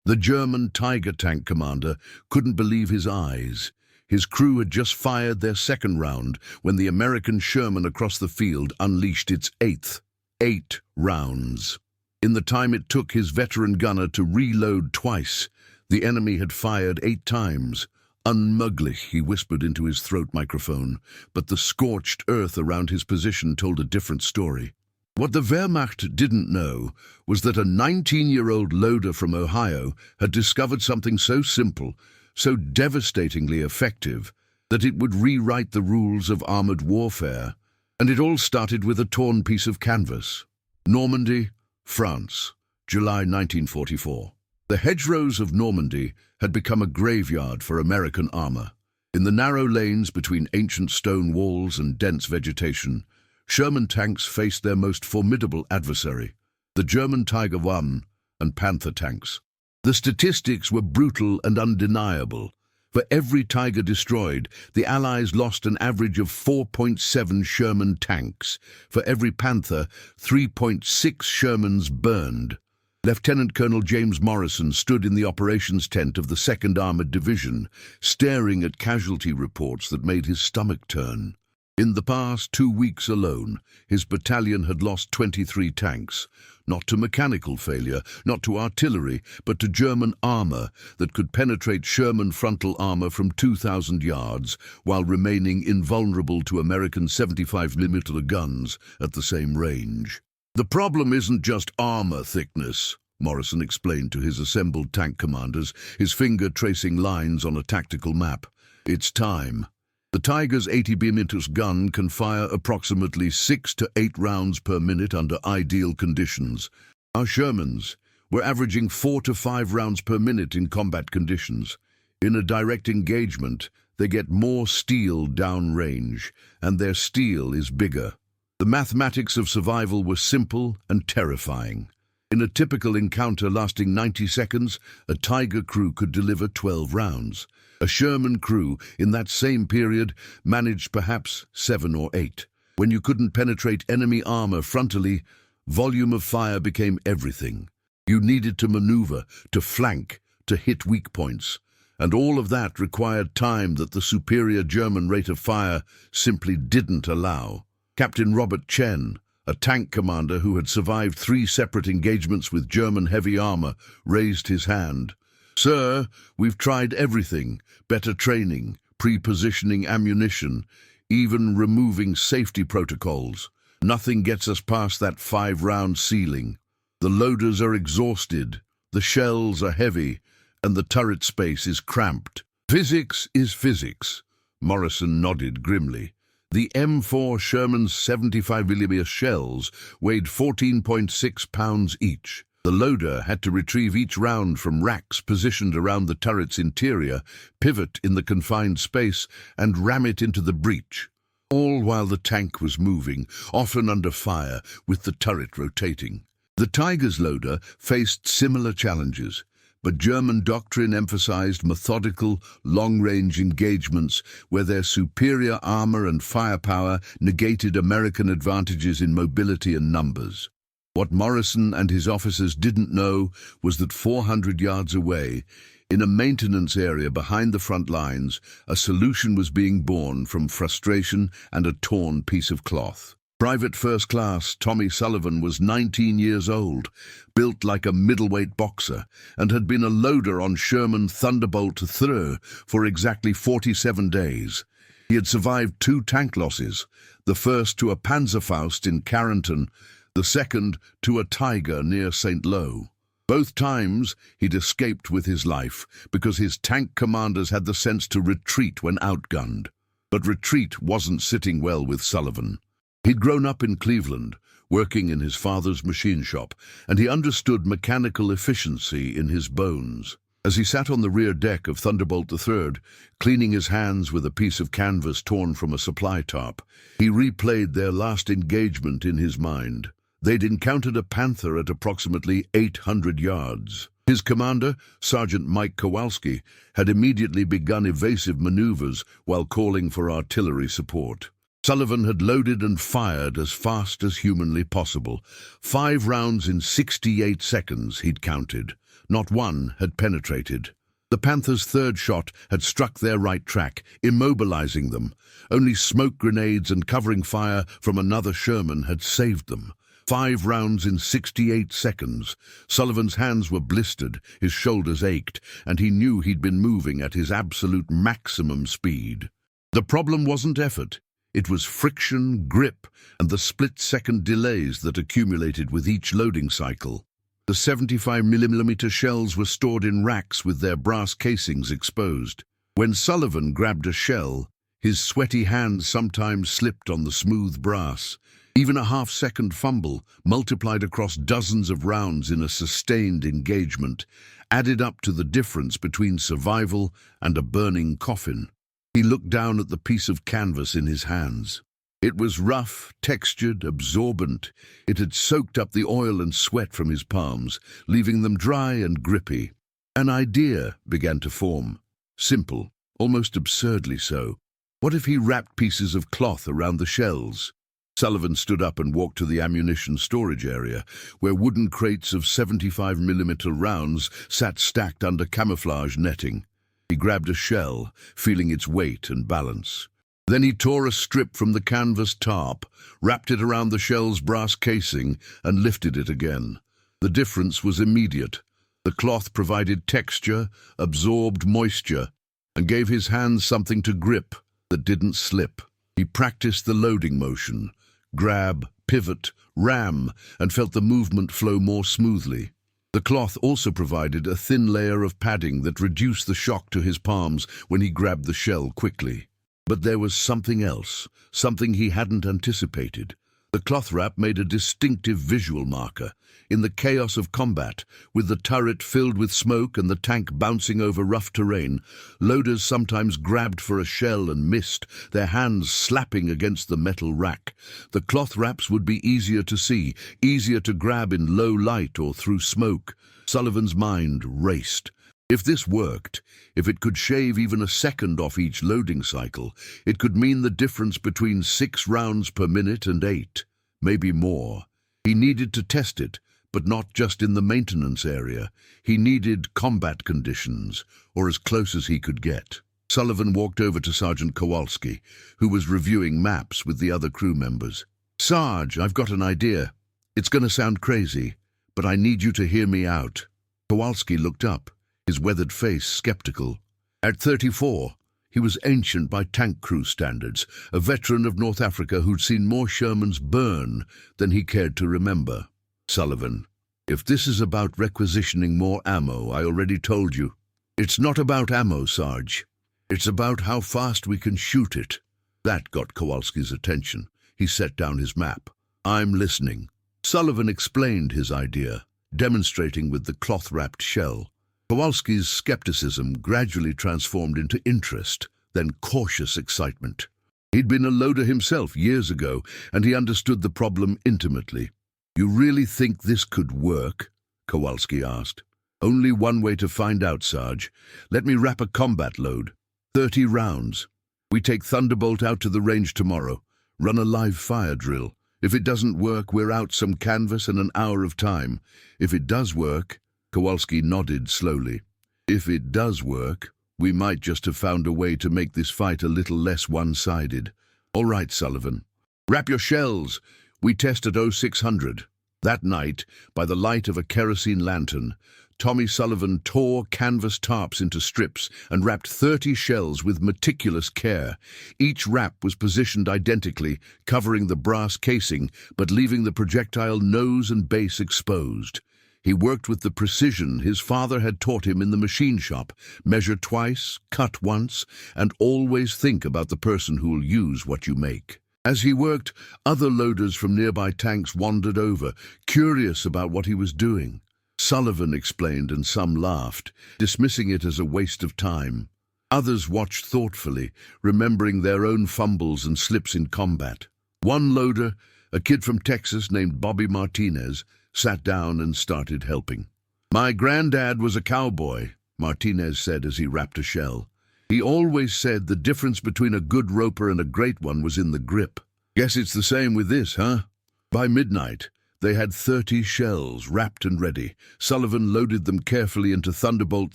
The German Tiger tank commander couldn't believe his eyes. His crew had just fired their second round when the American Sherman across the field unleashed its eighth. 8 rounds. In the time it took his veteran gunner to reload twice, the enemy had fired 8 times. Unmöglich, he whispered into his throat microphone, but the scorched earth around his position told a different story. What the Wehrmacht didn't know was that a 19-year-old loader from Ohio had discovered something so simple, so devastatingly effective, that it would rewrite the rules of armored warfare. And it all started with a torn piece of canvas. Normandy, France, July 1944. The hedgerows of Normandy had become a graveyard for American armor. In the narrow lanes between ancient stone walls and dense vegetation, Sherman tanks faced their most formidable adversary, the German Tiger I and Panther tanks. The statistics were brutal and undeniable. For every Tiger destroyed, the Allies lost an average of 4.7 Sherman tanks. For every Panther, 3.6 Shermans burned. Lieutenant Colonel James Morrison stood in the operations tent of the 2nd Armored Division, staring at casualty reports that made his stomach turn. In the past 2 weeks alone, his battalion had lost 23 tanks, not to mechanical failure, not to artillery, but to German armor that could penetrate Sherman frontal armor from 2,000 yards while remaining invulnerable to American 75mm guns at the same range. The problem isn't just armor thickness, Morrison explained to his assembled tank commanders, his finger tracing lines on a tactical map. It's time. The Tiger's 80mm gun can fire approximately 6 to 8 rounds per minute under ideal conditions. Our Shermans were averaging 4 to 5 rounds per minute in combat conditions. In a direct engagement, they get more steel downrange, and their steel is bigger. The mathematics of survival were simple and terrifying. In a typical encounter lasting 90 seconds, a Tiger crew could deliver 12 rounds. A Sherman crew, in that same period, managed perhaps 7 or 8. When you couldn't penetrate enemy armor frontally, volume of fire became everything. You needed to maneuver, to flank, to hit weak points. And all of that required time that the superior German rate of fire simply didn't allow. Captain Robert Chen, a tank commander who had survived 3 separate engagements with German heavy armor, raised his hand. "Sir, we've tried everything, better training, pre-positioning ammunition, even removing safety protocols. Nothing gets us past that 5-round ceiling. The loaders are exhausted, the shells are heavy, and the turret space is cramped." "Physics is physics," Morrison nodded grimly. The M4 Sherman's 75mm shells weighed 14.6 pounds each. The loader had to retrieve each round from racks positioned around the turret's interior, pivot in the confined space, and ram it into the breach, all while the tank was moving, often under fire, with the turret rotating. The Tiger's loader faced similar challenges, but German doctrine emphasized methodical, long-range engagements where their superior armor and firepower negated American advantages in mobility and numbers. What Morrison and his officers didn't know was that 400 yards away, in a maintenance area behind the front lines, a solution was being born from frustration and a torn piece of cloth. Private First Class Tommy Sullivan was 19 years old, built like a middleweight boxer, and had been a loader on Sherman Thunderbolt III for exactly 47 days. He had survived 2 tank losses, the first to a Panzerfaust in Carrington, the second to a Tiger near St. Lo. Both times he'd escaped with his life because his tank commanders had the sense to retreat when outgunned. But retreat wasn't sitting well with Sullivan. He'd grown up in Cleveland, working in his father's machine shop, and he understood mechanical efficiency in his bones. As he sat on the rear deck of Thunderbolt III, cleaning his hands with a piece of canvas torn from a supply top, he replayed their last engagement in his mind. They'd encountered a Panther at approximately 800 yards. His commander, Sergeant Mike Kowalski, had immediately begun evasive maneuvers while calling for artillery support. Sullivan had loaded and fired as fast as humanly possible. 5 rounds in 68 seconds, he'd counted. Not one had penetrated. The Panthers' third shot had struck their right track, immobilizing them. Only smoke grenades and covering fire from another Sherman had saved them. 5 rounds in 68 seconds. Sullivan's hands were blistered, his shoulders ached, and he knew he'd been moving at his absolute maximum speed. The problem wasn't effort. It was friction, grip, and the split-second delays that accumulated with each loading cycle. The 75mm shells were stored in racks with their brass casings exposed. When Sullivan grabbed a shell, his sweaty hands sometimes slipped on the smooth brass. Even a half-second fumble, multiplied across dozens of rounds in a sustained engagement, added up to the difference between survival and a burning coffin. He looked down at the piece of canvas in his hands. It was rough, textured, absorbent. It had soaked up the oil and sweat from his palms, leaving them dry and grippy. An idea began to form. Simple, almost absurdly so. What if he wrapped pieces of cloth around the shells? Sullivan stood up and walked to the ammunition storage area, where wooden crates of 75mm rounds sat stacked under camouflage netting. He grabbed a shell, feeling its weight and balance. Then he tore a strip from the canvas tarp, wrapped it around the shell's brass casing, and lifted it again. The difference was immediate. The cloth provided texture, absorbed moisture, and gave his hands something to grip that didn't slip. He practiced the loading motion, grab, pivot, ram, and felt the movement flow more smoothly. The cloth also provided a thin layer of padding that reduced the shock to his palms when he grabbed the shell quickly. But there was something else, something he hadn't anticipated. The cloth wrap made a distinctive visual marker. In the chaos of combat, with the turret filled with smoke and the tank bouncing over rough terrain, loaders sometimes grabbed for a shell and missed, their hands slapping against the metal rack. The cloth wraps would be easier to see, easier to grab in low light or through smoke. Sullivan's mind raced. If this worked, if it could shave even a second off each loading cycle, it could mean the difference between 6 rounds per minute and 8, maybe more. He needed to test it, but not just in the maintenance area. He needed combat conditions, or as close as he could get. Sullivan walked over to Sergeant Kowalski, who was reviewing maps with the other crew members. "Sarge, I've got an idea. It's going to sound crazy, but I need you to hear me out." Kowalski looked up, his weathered face skeptical. At 34, he was ancient by tank crew standards, a veteran of North Africa who'd seen more Shermans burn than he cared to remember. "Sullivan, if this is about requisitioning more ammo, I already told you. It's not about ammo, Sarge. It's about how fast we can shoot it." That got Kowalski's attention. He set down his map. "I'm listening." Sullivan explained his idea, demonstrating with the cloth-wrapped shell. Kowalski's skepticism gradually transformed into interest, then cautious excitement. He'd been a loader himself years ago, and he understood the problem intimately. "You really think this could work?" Kowalski asked. "Only one way to find out, Sarge. Let me wrap a combat load. 30 rounds. We take Thunderbolt out to the range tomorrow. Run a live fire drill. If it doesn't work, we're out some canvas and an hour of time. If it does work..." Kowalski nodded slowly. "If it does work, we might just have found a way to make this fight a little less one-sided. All right, Sullivan. Wrap your shells. We test at 0600. That night, by the light of a kerosene lantern, Tommy Sullivan tore canvas tarps into strips and wrapped 30 shells with meticulous care. Each wrap was positioned identically, covering the brass casing, but leaving the projectile nose and base exposed. He worked with the precision his father had taught him in the machine shop. Measure twice, cut once, and always think about the person who'll use what you make. As he worked, other loaders from nearby tanks wandered over, curious about what he was doing. Sullivan explained and some laughed, dismissing it as a waste of time. Others watched thoughtfully, remembering their own fumbles and slips in combat. One loader, a kid from Texas named Bobby Martinez, sat down and started helping. "My granddad was a cowboy," Martinez said as he wrapped a shell. He always said the difference between a good roper and a great one was in the grip. Guess it's the same with this, huh? By midnight, they had 30 shells wrapped and ready. Sullivan loaded them carefully into Thunderbolt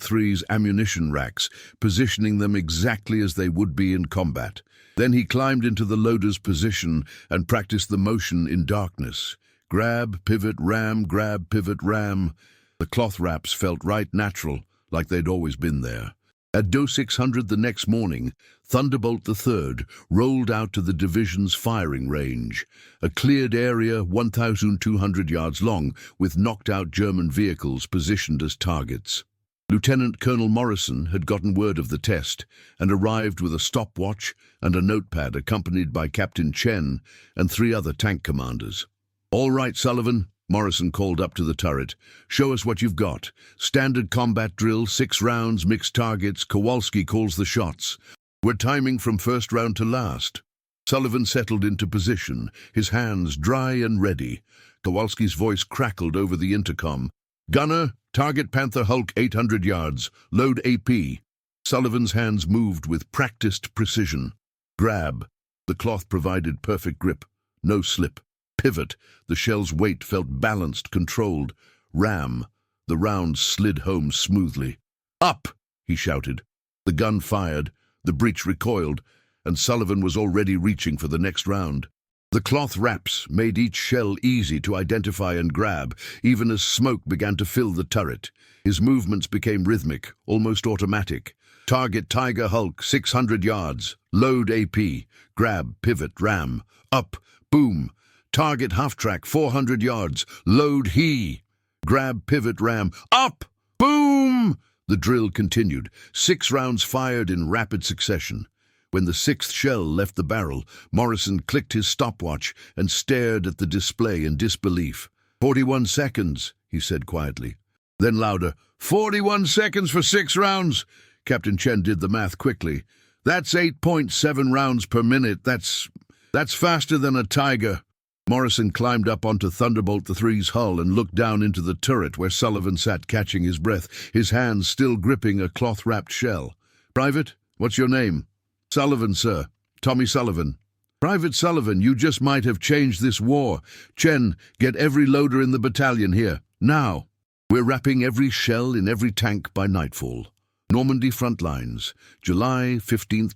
3's ammunition racks, positioning them exactly as they would be in combat. Then he climbed into the loader's position and practiced the motion in darkness. Grab, pivot, ram, grab, pivot, ram. The cloth wraps felt right natural, like they'd always been there. At DO 600 the next morning, Thunderbolt III rolled out to the division's firing range, a cleared area 1,200 yards long with knocked-out German vehicles positioned as targets. Lieutenant Colonel Morrison had gotten word of the test and arrived with a stopwatch and a notepad accompanied by Captain Chen and 3 other tank commanders. "All right, Sullivan," Morrison called up to the turret. "Show us what you've got. Standard combat drill, 6 rounds, mixed targets. Kowalski calls the shots. We're timing from first round to last." Sullivan settled into position, his hands dry and ready. Kowalski's voice crackled over the intercom. "Gunner, target Panther Hulk 800 yards. Load AP." Sullivan's hands moved with practiced precision. Grab. The cloth provided perfect grip. No slip. Pivot. The shell's weight felt balanced, controlled. Ram. The round slid home smoothly. "Up!" he shouted. The gun fired, the breech recoiled, and Sullivan was already reaching for the next round. The cloth wraps made each shell easy to identify and grab, even as smoke began to fill the turret. His movements became rhythmic, almost automatic. Target Tiger Hulk, 600 yards. Load AP. Grab, pivot, ram. Up. Boom. Target half-track, 400 yards. Load he. Grab, pivot, ram. Up! Boom! The drill continued. 6 rounds fired in rapid succession. When the 6th shell left the barrel, Morrison clicked his stopwatch and stared at the display in disbelief. 41 seconds, he said quietly. Then louder, 41 seconds for 6 rounds. Captain Chen did the math quickly. That's 8.7 rounds per minute. That's faster than a Tiger. Morrison climbed up onto Thunderbolt III's hull and looked down into the turret where Sullivan sat catching his breath, his hands still gripping a cloth-wrapped shell. "Private, what's your name?" "Sullivan, sir. Tommy Sullivan." "Private Sullivan, you just might have changed this war. Chen, get every loader in the battalion here. Now." "We're wrapping every shell in every tank by nightfall." Normandy front lines, July 15,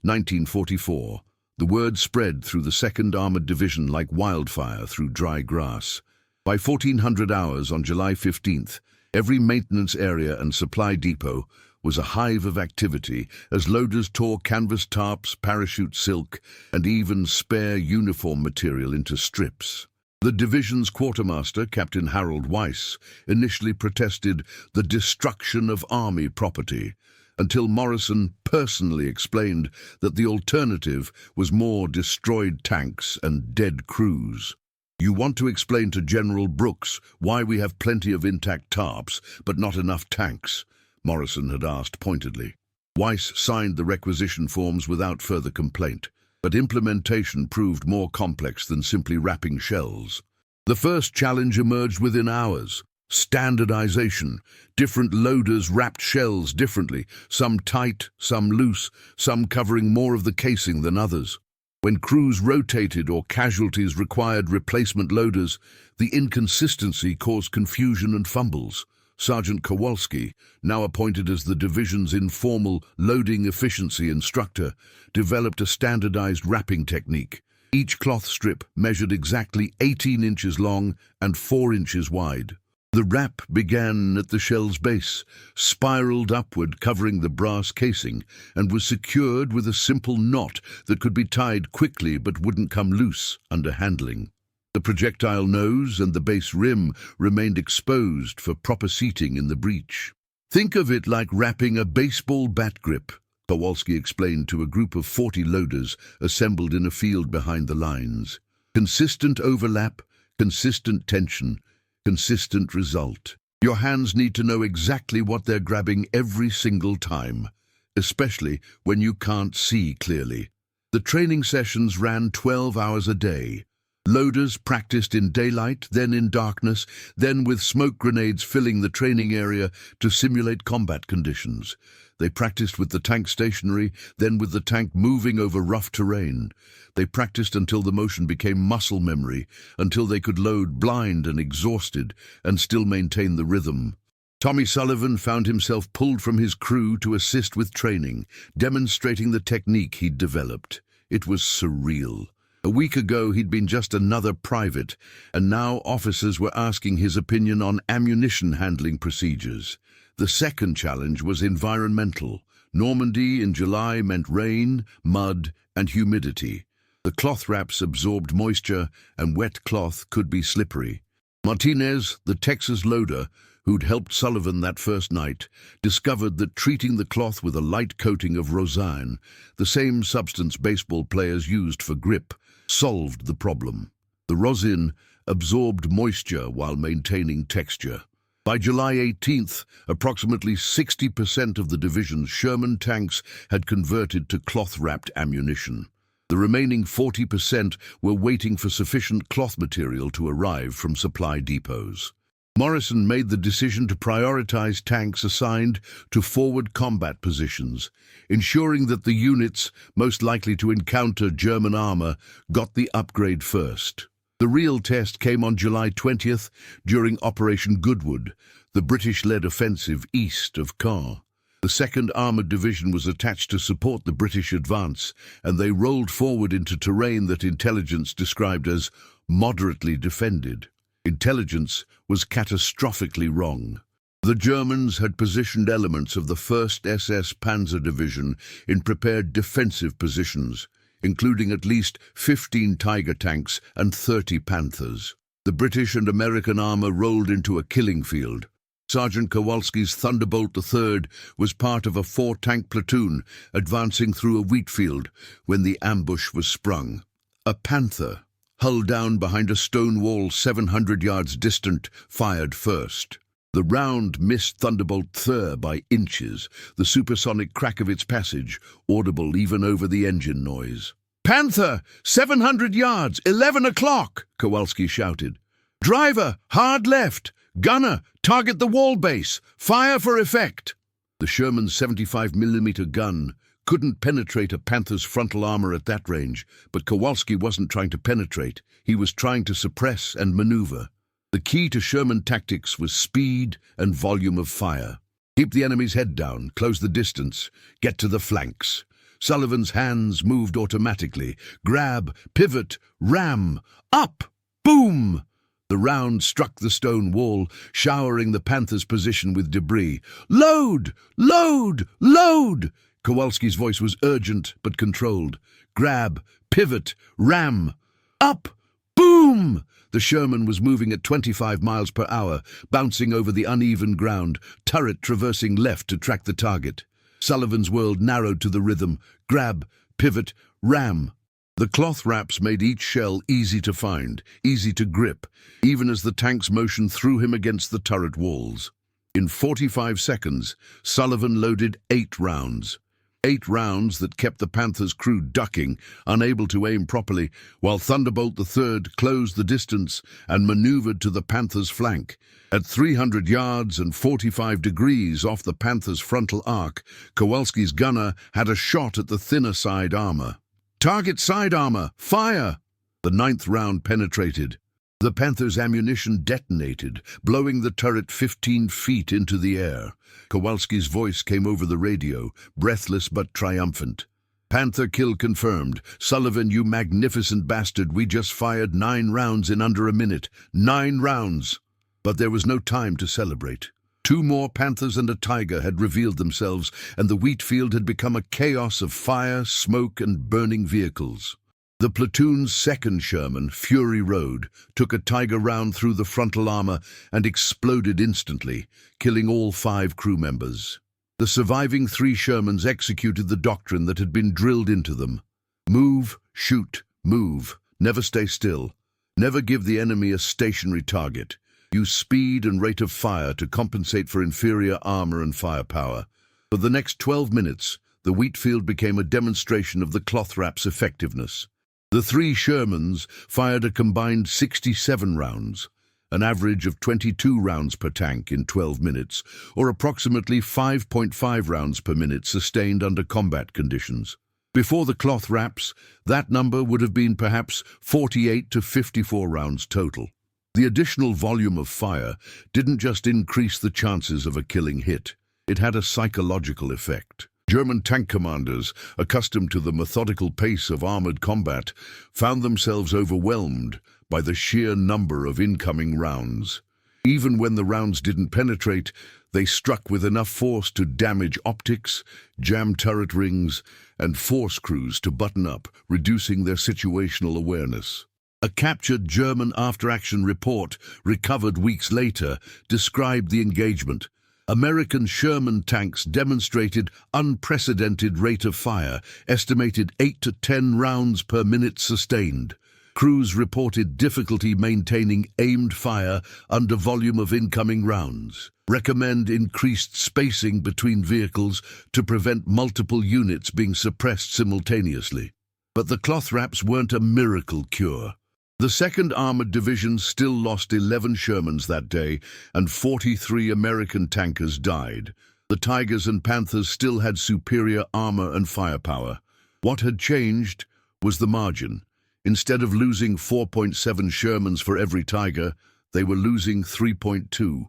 1944. The word spread through the 2nd Armored Division like wildfire through dry grass. By 1400 hours on July 15th, every maintenance area and supply depot was a hive of activity as loaders tore canvas tarps, parachute silk, and even spare uniform material into strips. The division's quartermaster, Captain Harold Weiss, initially protested the destruction of army property, until Morrison personally explained that the alternative was more destroyed tanks and dead crews. "You want to explain to General Brooks why we have plenty of intact tarps, but not enough tanks?" Morrison had asked pointedly. Weiss signed the requisition forms without further complaint, but implementation proved more complex than simply wrapping shells. The first challenge emerged within hours. Standardization. Different loaders wrapped shells differently, some tight, some loose, some covering more of the casing than others. When crews rotated or casualties required replacement loaders, the inconsistency caused confusion and fumbles. Sergeant Kowalski, now appointed as the division's informal loading efficiency instructor, developed a standardized wrapping technique. Each cloth strip measured exactly 18 inches long and 4 inches wide. The wrap began at the shell's base, spiraled upward covering the brass casing, and was secured with a simple knot that could be tied quickly but wouldn't come loose under handling. The projectile nose and the base rim remained exposed for proper seating in the breech. "Think of it like wrapping a baseball bat grip," Kowalski explained to a group of 40 loaders assembled in a field behind the lines. "Consistent overlap, consistent tension, consistent result. Your hands need to know exactly what they're grabbing every single time, especially when you can't see clearly." The training sessions ran 12 hours a day. Loaders practiced in daylight, then in darkness, then with smoke grenades filling the training area to simulate combat conditions. They practiced with the tank stationary, then with the tank moving over rough terrain. They practiced until the motion became muscle memory, until they could load blind and exhausted and still maintain the rhythm. Tommy Sullivan found himself pulled from his crew to assist with training, demonstrating the technique he'd developed. It was surreal. A week ago, he'd been just another private, and now officers were asking his opinion on ammunition handling procedures. The second challenge was environmental. Normandy in July meant rain, mud, and humidity. The cloth wraps absorbed moisture, and wet cloth could be slippery. Martinez, the Texas loader, who'd helped Sullivan that first night, discovered that treating the cloth with a light coating of rosin, the same substance baseball players used for grip, solved the problem. The rosin absorbed moisture while maintaining texture. By July 18th, approximately 60% of the division's Sherman tanks had converted to cloth-wrapped ammunition. The remaining 40% were waiting for sufficient cloth material to arrive from supply depots. Morrison made the decision to prioritize tanks assigned to forward combat positions, ensuring that the units most likely to encounter German armor got the upgrade first. The real test came on July 20th during Operation Goodwood, the British-led offensive east of Caen. The 2nd Armoured Division was attached to support the British advance, and they rolled forward into terrain that intelligence described as moderately defended. Intelligence was catastrophically wrong. The Germans had positioned elements of the 1st SS Panzer Division in prepared defensive positions, including at least 15 Tiger tanks and 30 Panthers. The British and American armor rolled into a killing field. Sergeant Kowalski's Thunderbolt III was part of a 4-tank platoon advancing through a wheat field when the ambush was sprung. A Panther, hull down behind a stone wall 700 yards distant, fired first. The round missed Thunderbolt III by inches, the supersonic crack of its passage audible even over the engine noise. "Panther, 700 yards, 11 o'clock!" Kowalski shouted. "Driver, hard left! Gunner, target the wall base! Fire for effect!" The Sherman's 75mm gun couldn't penetrate a Panther's frontal armor at that range, but Kowalski wasn't trying to penetrate. He was trying to suppress and maneuver. The key to Sherman tactics was speed and volume of fire. Keep the enemy's head down, close the distance, get to the flanks. Sullivan's hands moved automatically. Grab, pivot, ram, up, boom! The round struck the stone wall, showering the Panther's position with debris. "Load! Load! Load!" Kowalski's voice was urgent but controlled. Grab, pivot, ram, up, boom! The Sherman was moving at 25 miles per hour, bouncing over the uneven ground, turret traversing left to track the target. Sullivan's world narrowed to the rhythm. Grab, pivot, ram. The cloth wraps made each shell easy to find, easy to grip, even as the tank's motion threw him against the turret walls. In 45 seconds, Sullivan loaded 8 rounds. 8 rounds that kept the Panther's crew ducking, unable to aim properly, while Thunderbolt III closed the distance and maneuvered to the Panther's flank. At 300 yards and 45 degrees off the Panther's frontal arc, Kowalski's gunner had a shot at the thinner side armor. "Target side armor! Fire!" The 9th round penetrated. The Panther's ammunition detonated, blowing the turret 15 feet into the air. Kowalski's voice came over the radio, breathless but triumphant. "Panther kill confirmed. Sullivan, you magnificent bastard, we just fired 9 rounds in under a minute. 9 rounds!" But there was no time to celebrate. 2 more Panthers and a Tiger had revealed themselves, and the wheat field had become a chaos of fire, smoke, and burning vehicles. The platoon's 2nd Sherman, Fury Road, took a Tiger round through the frontal armor and exploded instantly, killing all 5 crew members. The surviving 3 Shermans executed the doctrine that had been drilled into them. Move, shoot, move, never stay still. Never give the enemy a stationary target. Use speed and rate of fire to compensate for inferior armor and firepower. For the next 12 minutes, the wheat field became a demonstration of the cloth wrap's effectiveness. The three Shermans fired a combined 67 rounds, an average of 22 rounds per tank in 12 minutes, or approximately 5.5 rounds per minute sustained under combat conditions. Before the cloth wraps, that number would have been perhaps 48 to 54 rounds total. The additional volume of fire didn't just increase the chances of a killing hit, it had a psychological effect. German tank commanders, accustomed to the methodical pace of armored combat, found themselves overwhelmed by the sheer number of incoming rounds. Even when the rounds didn't penetrate, they struck with enough force to damage optics, jam turret rings, and force crews to button up, reducing their situational awareness. A captured German after-action report, recovered weeks later, described the engagement. American Sherman tanks demonstrated unprecedented rate of fire, estimated 8 to 10 rounds per minute sustained. Crews reported difficulty maintaining aimed fire under volume of incoming rounds. Recommend increased spacing between vehicles to prevent multiple units being suppressed simultaneously. But the cloth wraps weren't a miracle cure. The 2nd Armored Division still lost 11 Shermans that day, and 43 American tankers died. The Tigers and Panthers still had superior armor and firepower. What had changed was the margin. Instead of losing 4.7 Shermans for every Tiger, they were losing 3.2.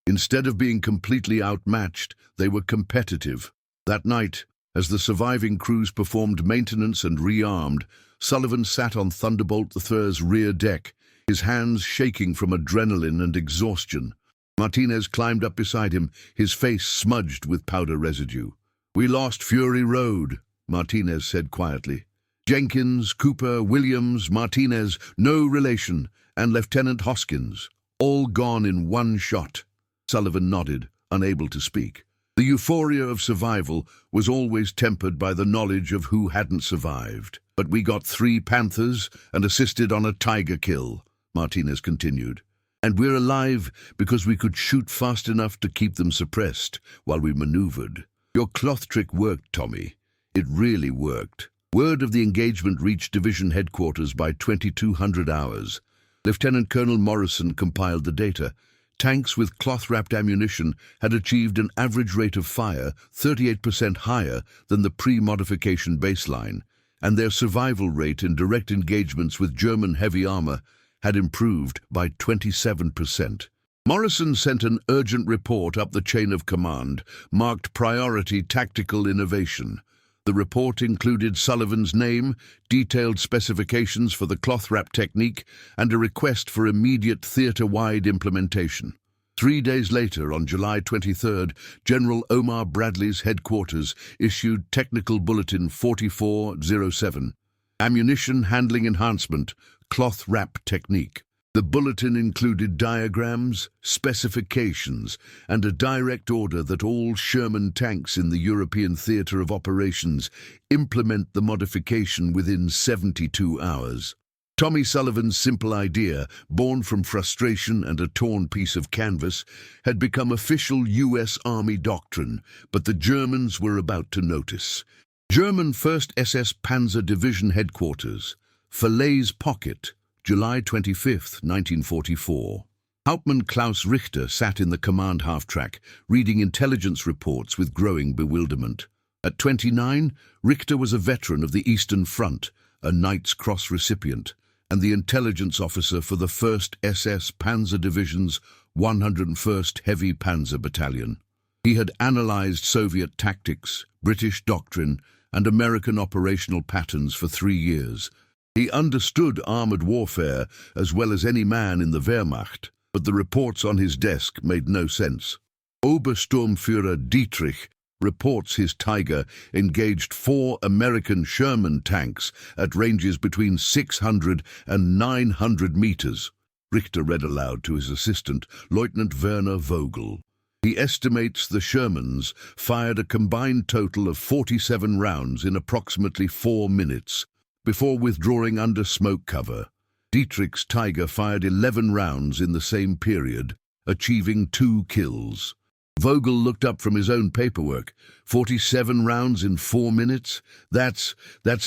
Instead of being completely outmatched, they were competitive. That night, as the surviving crews performed maintenance and rearmed, Sullivan sat on Thunderbolt III's rear deck, his hands shaking from adrenaline and exhaustion. Martinez climbed up beside him, his face smudged with powder residue. "We lost Fury Road," Martinez said quietly. "Jenkins, Cooper, Williams, Martinez, no relation, and Lieutenant Hoskins, all gone in one shot." Sullivan nodded, unable to speak. The euphoria of survival was always tempered by the knowledge of who hadn't survived. "But we got 3 Panthers and assisted on a Tiger kill," Martinez continued. "And we're alive because we could shoot fast enough to keep them suppressed while we maneuvered. Your cloth trick worked, Tommy. It really worked." Word of the engagement reached division headquarters by 2200 hours. Lieutenant Colonel Morrison compiled the data. Tanks with cloth-wrapped ammunition had achieved an average rate of fire 38% higher than the pre-modification baseline, and their survival rate in direct engagements with German heavy armor had improved by 27%. Morrison sent an urgent report up the chain of command, marked Priority Tactical Innovation. The report included Sullivan's name, detailed specifications for the cloth-wrap technique, and a request for immediate theater-wide implementation. 3 days later, on July 23rd, General Omar Bradley's headquarters issued Technical Bulletin 4407, Ammunition Handling Enhancement, Cloth Wrap Technique. The bulletin included diagrams, specifications, and a direct order that all Sherman tanks in the European theatre of operations implement the modification within 72 hours. Tommy Sullivan's simple idea, born from frustration and a torn piece of canvas, had become official U.S. Army doctrine, but the Germans were about to notice. German 1st SS Panzer Division Headquarters, Falaise Pocket, July 25, 1944. Hauptmann Klaus Richter sat in the command half-track, reading intelligence reports with growing bewilderment. At 29, Richter was a veteran of the Eastern Front, a Knight's Cross recipient, and the intelligence officer for the 1st SS Panzer Division's 101st Heavy Panzer Battalion. He had analyzed Soviet tactics, British doctrine, and American operational patterns for 3 years. He understood armored warfare as well as any man in the Wehrmacht, but the reports on his desk made no sense. Obersturmführer Dietrich reports his Tiger engaged 4 American Sherman tanks at ranges between 600 and 900 meters. Richter read aloud to his assistant, Lieutenant Werner Vogel. He estimates the Shermans fired a combined total of 47 rounds in approximately 4 minutes, before withdrawing under smoke cover. Dietrich's Tiger fired 11 rounds in the same period, achieving 2 kills. Vogel looked up from his own paperwork. 47 rounds in 4 minutes? That's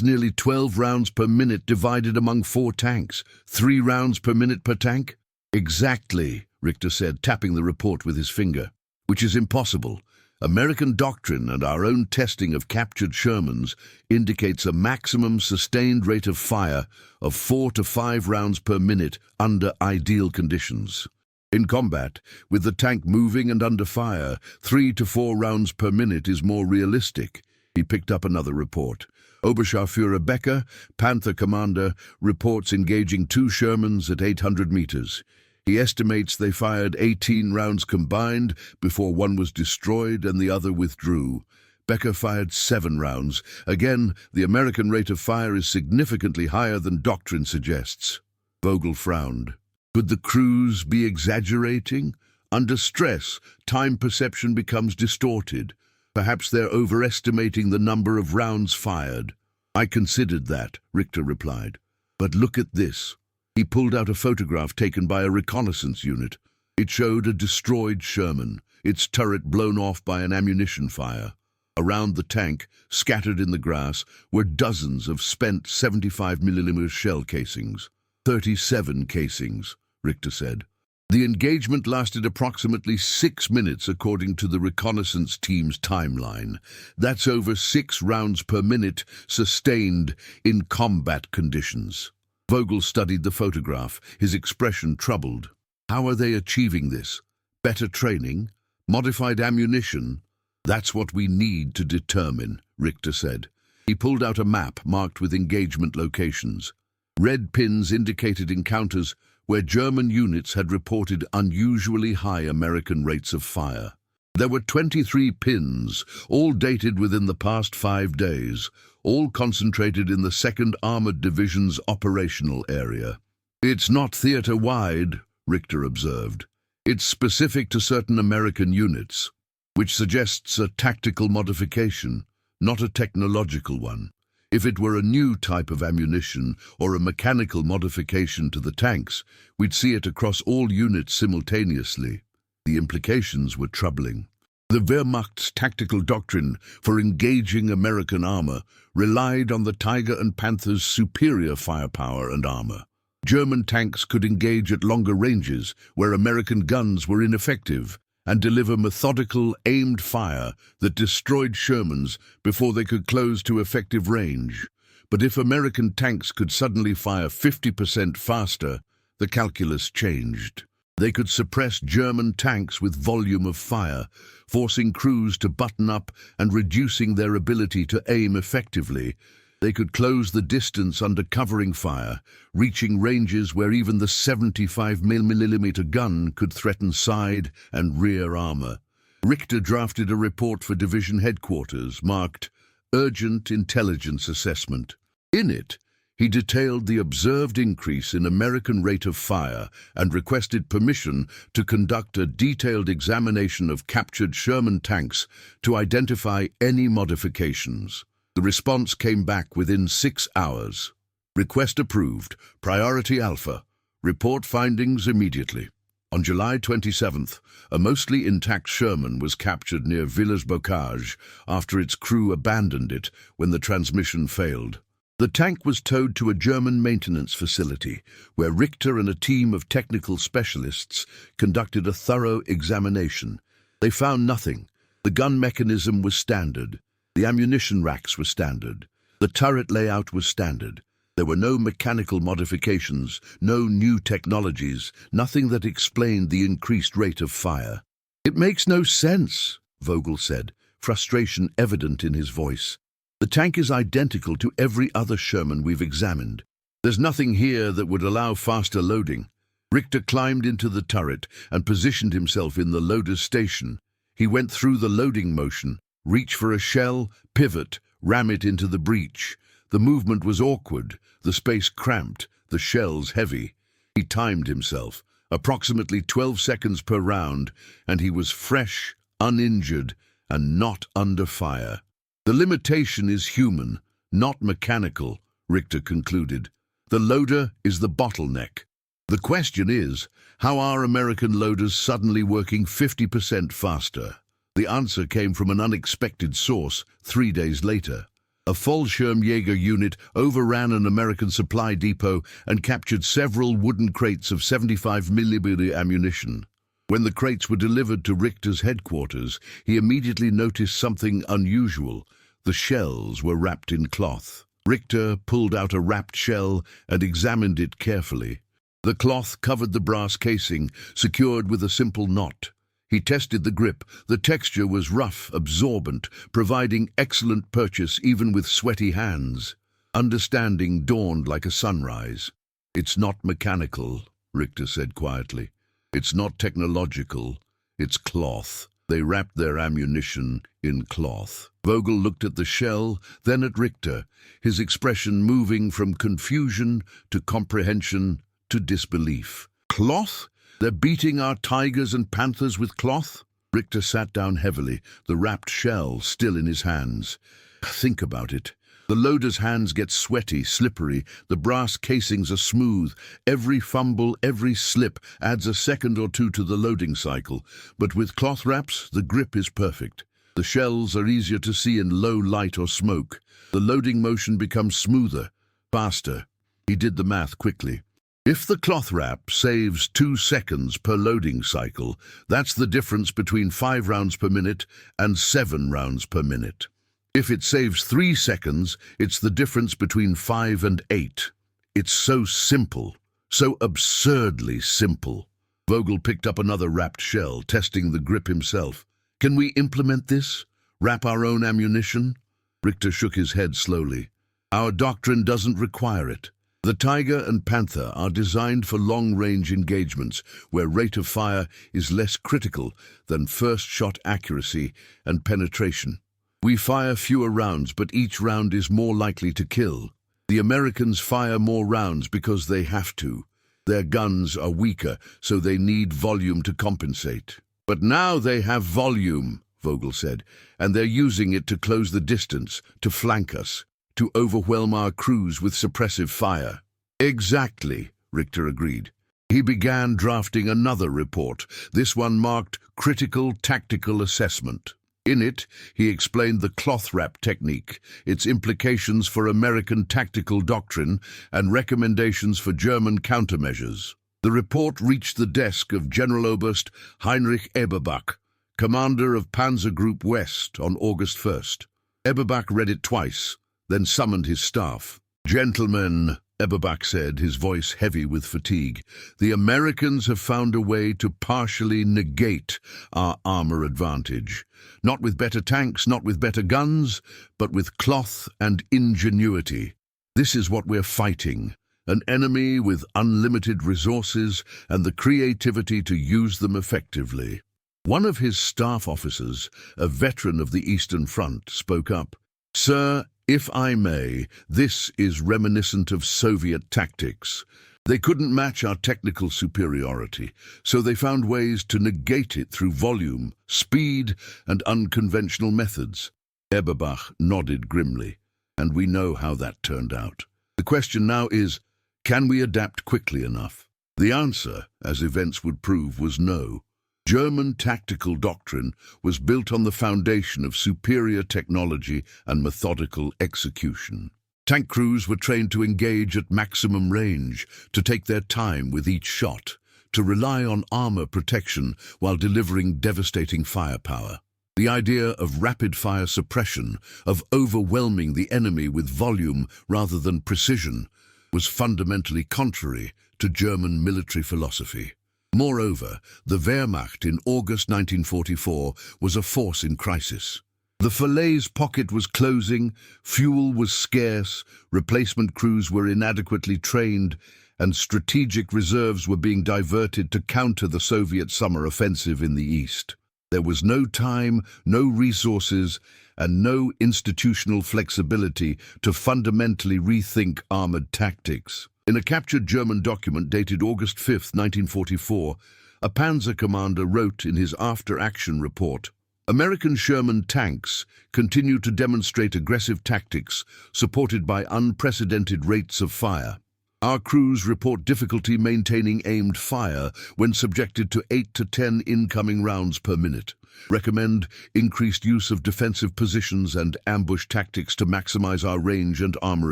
nearly 12 rounds per minute divided among 4 tanks. 3 rounds per minute per tank? Exactly, Richter said, tapping the report with his finger. Which is impossible. American doctrine and our own testing of captured Shermans indicates a maximum sustained rate of fire of 4 to 5 rounds per minute under ideal conditions. In combat, with the tank moving and under fire, 3 to 4 rounds per minute is more realistic. He picked up another report. Oberscharführer Becker, Panther commander, reports engaging 2 Shermans at 800 meters. He estimates they fired 18 rounds combined before one was destroyed and the other withdrew. Becker fired 7 rounds. Again, the American rate of fire is significantly higher than doctrine suggests. Vogel frowned. Could the crews be exaggerating? Under stress, time perception becomes distorted. Perhaps they're overestimating the number of rounds fired. I considered that, Richter replied. But look at this. He pulled out a photograph taken by a reconnaissance unit. It showed a destroyed Sherman, its turret blown off by an ammunition fire. Around the tank, scattered in the grass, were dozens of spent 75mm shell casings. 37 casings, Richter said. The engagement lasted approximately 6 minutes according to the reconnaissance team's timeline. That's over 6 rounds per minute, sustained in combat conditions. Vogel studied the photograph, his expression troubled. How are they achieving this? Better training? Modified ammunition? That's what we need to determine, Richter said. He pulled out a map marked with engagement locations. Red pins indicated encounters where German units had reported unusually high American rates of fire. There were 23 pins, all dated within the past 5 days, all concentrated in the 2nd Armored Division's operational area. It's not theater-wide, Richter observed. It's specific to certain American units, which suggests a tactical modification, not a technological one. If it were a new type of ammunition or a mechanical modification to the tanks, we'd see it across all units simultaneously. The implications were troubling. The Wehrmacht's tactical doctrine for engaging American armor relied on the Tiger and Panther's superior firepower and armor. German tanks could engage at longer ranges where American guns were ineffective and deliver methodical, aimed fire that destroyed Shermans before they could close to effective range. But if American tanks could suddenly fire 50% faster, the calculus changed. They could suppress German tanks with volume of fire, forcing crews to button up and reducing their ability to aim effectively. They could close the distance under covering fire, reaching ranges where even the 75mm gun could threaten side and rear armor. Richter drafted a report for division headquarters marked Urgent Intelligence Assessment. In it, he detailed the observed increase in American rate of fire and requested permission to conduct a detailed examination of captured Sherman tanks to identify any modifications. The response came back within 6 hours. Request approved. Priority Alpha. Report findings immediately. On July 27th, a mostly intact Sherman was captured near Villers-Bocage after its crew abandoned it when the transmission failed. The tank was towed to a German maintenance facility, where Richter and a team of technical specialists conducted a thorough examination. They found nothing. The gun mechanism was standard. The ammunition racks were standard. The turret layout was standard. There were no mechanical modifications, no new technologies, nothing that explained the increased rate of fire. "It makes no sense," Vogel said, frustration evident in his voice. "The tank is identical to every other Sherman we've examined. There's nothing here that would allow faster loading." Richter climbed into the turret and positioned himself in the loader's station. He went through the loading motion, reach for a shell, pivot, ram it into the breech. The movement was awkward, the space cramped, the shells heavy. He timed himself, approximately 12 seconds per round, and he was fresh, uninjured, and not under fire. "The limitation is human, not mechanical," Richter concluded. "The loader is the bottleneck. The question is, how are American loaders suddenly working 50% faster?" The answer came from an unexpected source 3 days later. A Fallschirmjäger unit overran an American supply depot and captured several wooden crates of 75mm ammunition. When the crates were delivered to Richter's headquarters, he immediately noticed something unusual. The shells were wrapped in cloth. Richter pulled out a wrapped shell and examined it carefully. The cloth covered the brass casing, secured with a simple knot. He tested the grip. The texture was rough, absorbent, providing excellent purchase even with sweaty hands. Understanding dawned like a sunrise. "It's not mechanical," Richter said quietly. "It's not technological. It's cloth." They wrapped their ammunition in cloth. Vogel looked at the shell, then at Richter, his expression moving from confusion to comprehension to disbelief. "Cloth? They're beating our tigers and panthers with cloth?" Richter sat down heavily, the wrapped shell still in his hands. "Think about it. The loader's hands get sweaty, slippery. The brass casings are smooth. Every fumble, every slip adds a second or two to the loading cycle. But with cloth wraps, the grip is perfect. The shells are easier to see in low light or smoke. The loading motion becomes smoother, faster." He did the math quickly. If the cloth wrap saves 2 seconds per loading cycle, that's the difference between 5 rounds per minute and 7 rounds per minute. If it saves 3 seconds, it's the difference between 5 and 8. It's so simple, so absurdly simple. Vogel picked up another wrapped shell, testing the grip himself. "Can we implement this? Wrap our own ammunition?" Richter shook his head slowly. "Our doctrine doesn't require it. The Tiger and Panther are designed for long-range engagements where rate of fire is less critical than first-shot accuracy and penetration. We fire fewer rounds, but each round is more likely to kill. The Americans fire more rounds because they have to. Their guns are weaker, so they need volume to compensate." "But now they have volume," Vogel said, "and they're using it to close the distance, to flank us, to overwhelm our crews with suppressive fire." "Exactly," Richter agreed. He began drafting another report, this one marked Critical Tactical Assessment. In it, he explained the cloth wrap technique, its implications for American tactical doctrine, and recommendations for German countermeasures. The report reached the desk of Generaloberst Heinrich Eberbach, commander of Panzer Group West, on August 1st. Eberbach read it twice, then summoned his staff. "Gentlemen," Eberbach said, his voice heavy with fatigue, "the Americans have found a way to partially negate our armor advantage. Not with better tanks, not with better guns, but with cloth and ingenuity. This is what we're fighting. An enemy with unlimited resources and the creativity to use them effectively." One of his staff officers, a veteran of the Eastern Front, spoke up. "Sir, if I may, this is reminiscent of Soviet tactics. They couldn't match our technical superiority, so they found ways to negate it through volume, speed, and unconventional methods." Eberbach nodded grimly, "And we know how that turned out. The question now is, can we adapt quickly enough?" The answer, as events would prove, was no. German tactical doctrine was built on the foundation of superior technology and methodical execution. Tank crews were trained to engage at maximum range, to take their time with each shot, to rely on armor protection while delivering devastating firepower. The idea of rapid-fire suppression, of overwhelming the enemy with volume rather than precision, was fundamentally contrary to German military philosophy. Moreover, the Wehrmacht in August 1944 was a force in crisis. The Falaise pocket was closing, fuel was scarce, replacement crews were inadequately trained, and strategic reserves were being diverted to counter the Soviet summer offensive in the east. There was no time, no resources, and no institutional flexibility to fundamentally rethink armored tactics. In a captured German document dated August 5, 1944, a panzer commander wrote in his after-action report, "American Sherman tanks continue to demonstrate aggressive tactics supported by unprecedented rates of fire. Our crews report difficulty maintaining aimed fire when subjected to 8 to 10 incoming rounds per minute. Recommend increased use of defensive positions and ambush tactics to maximize our range and armor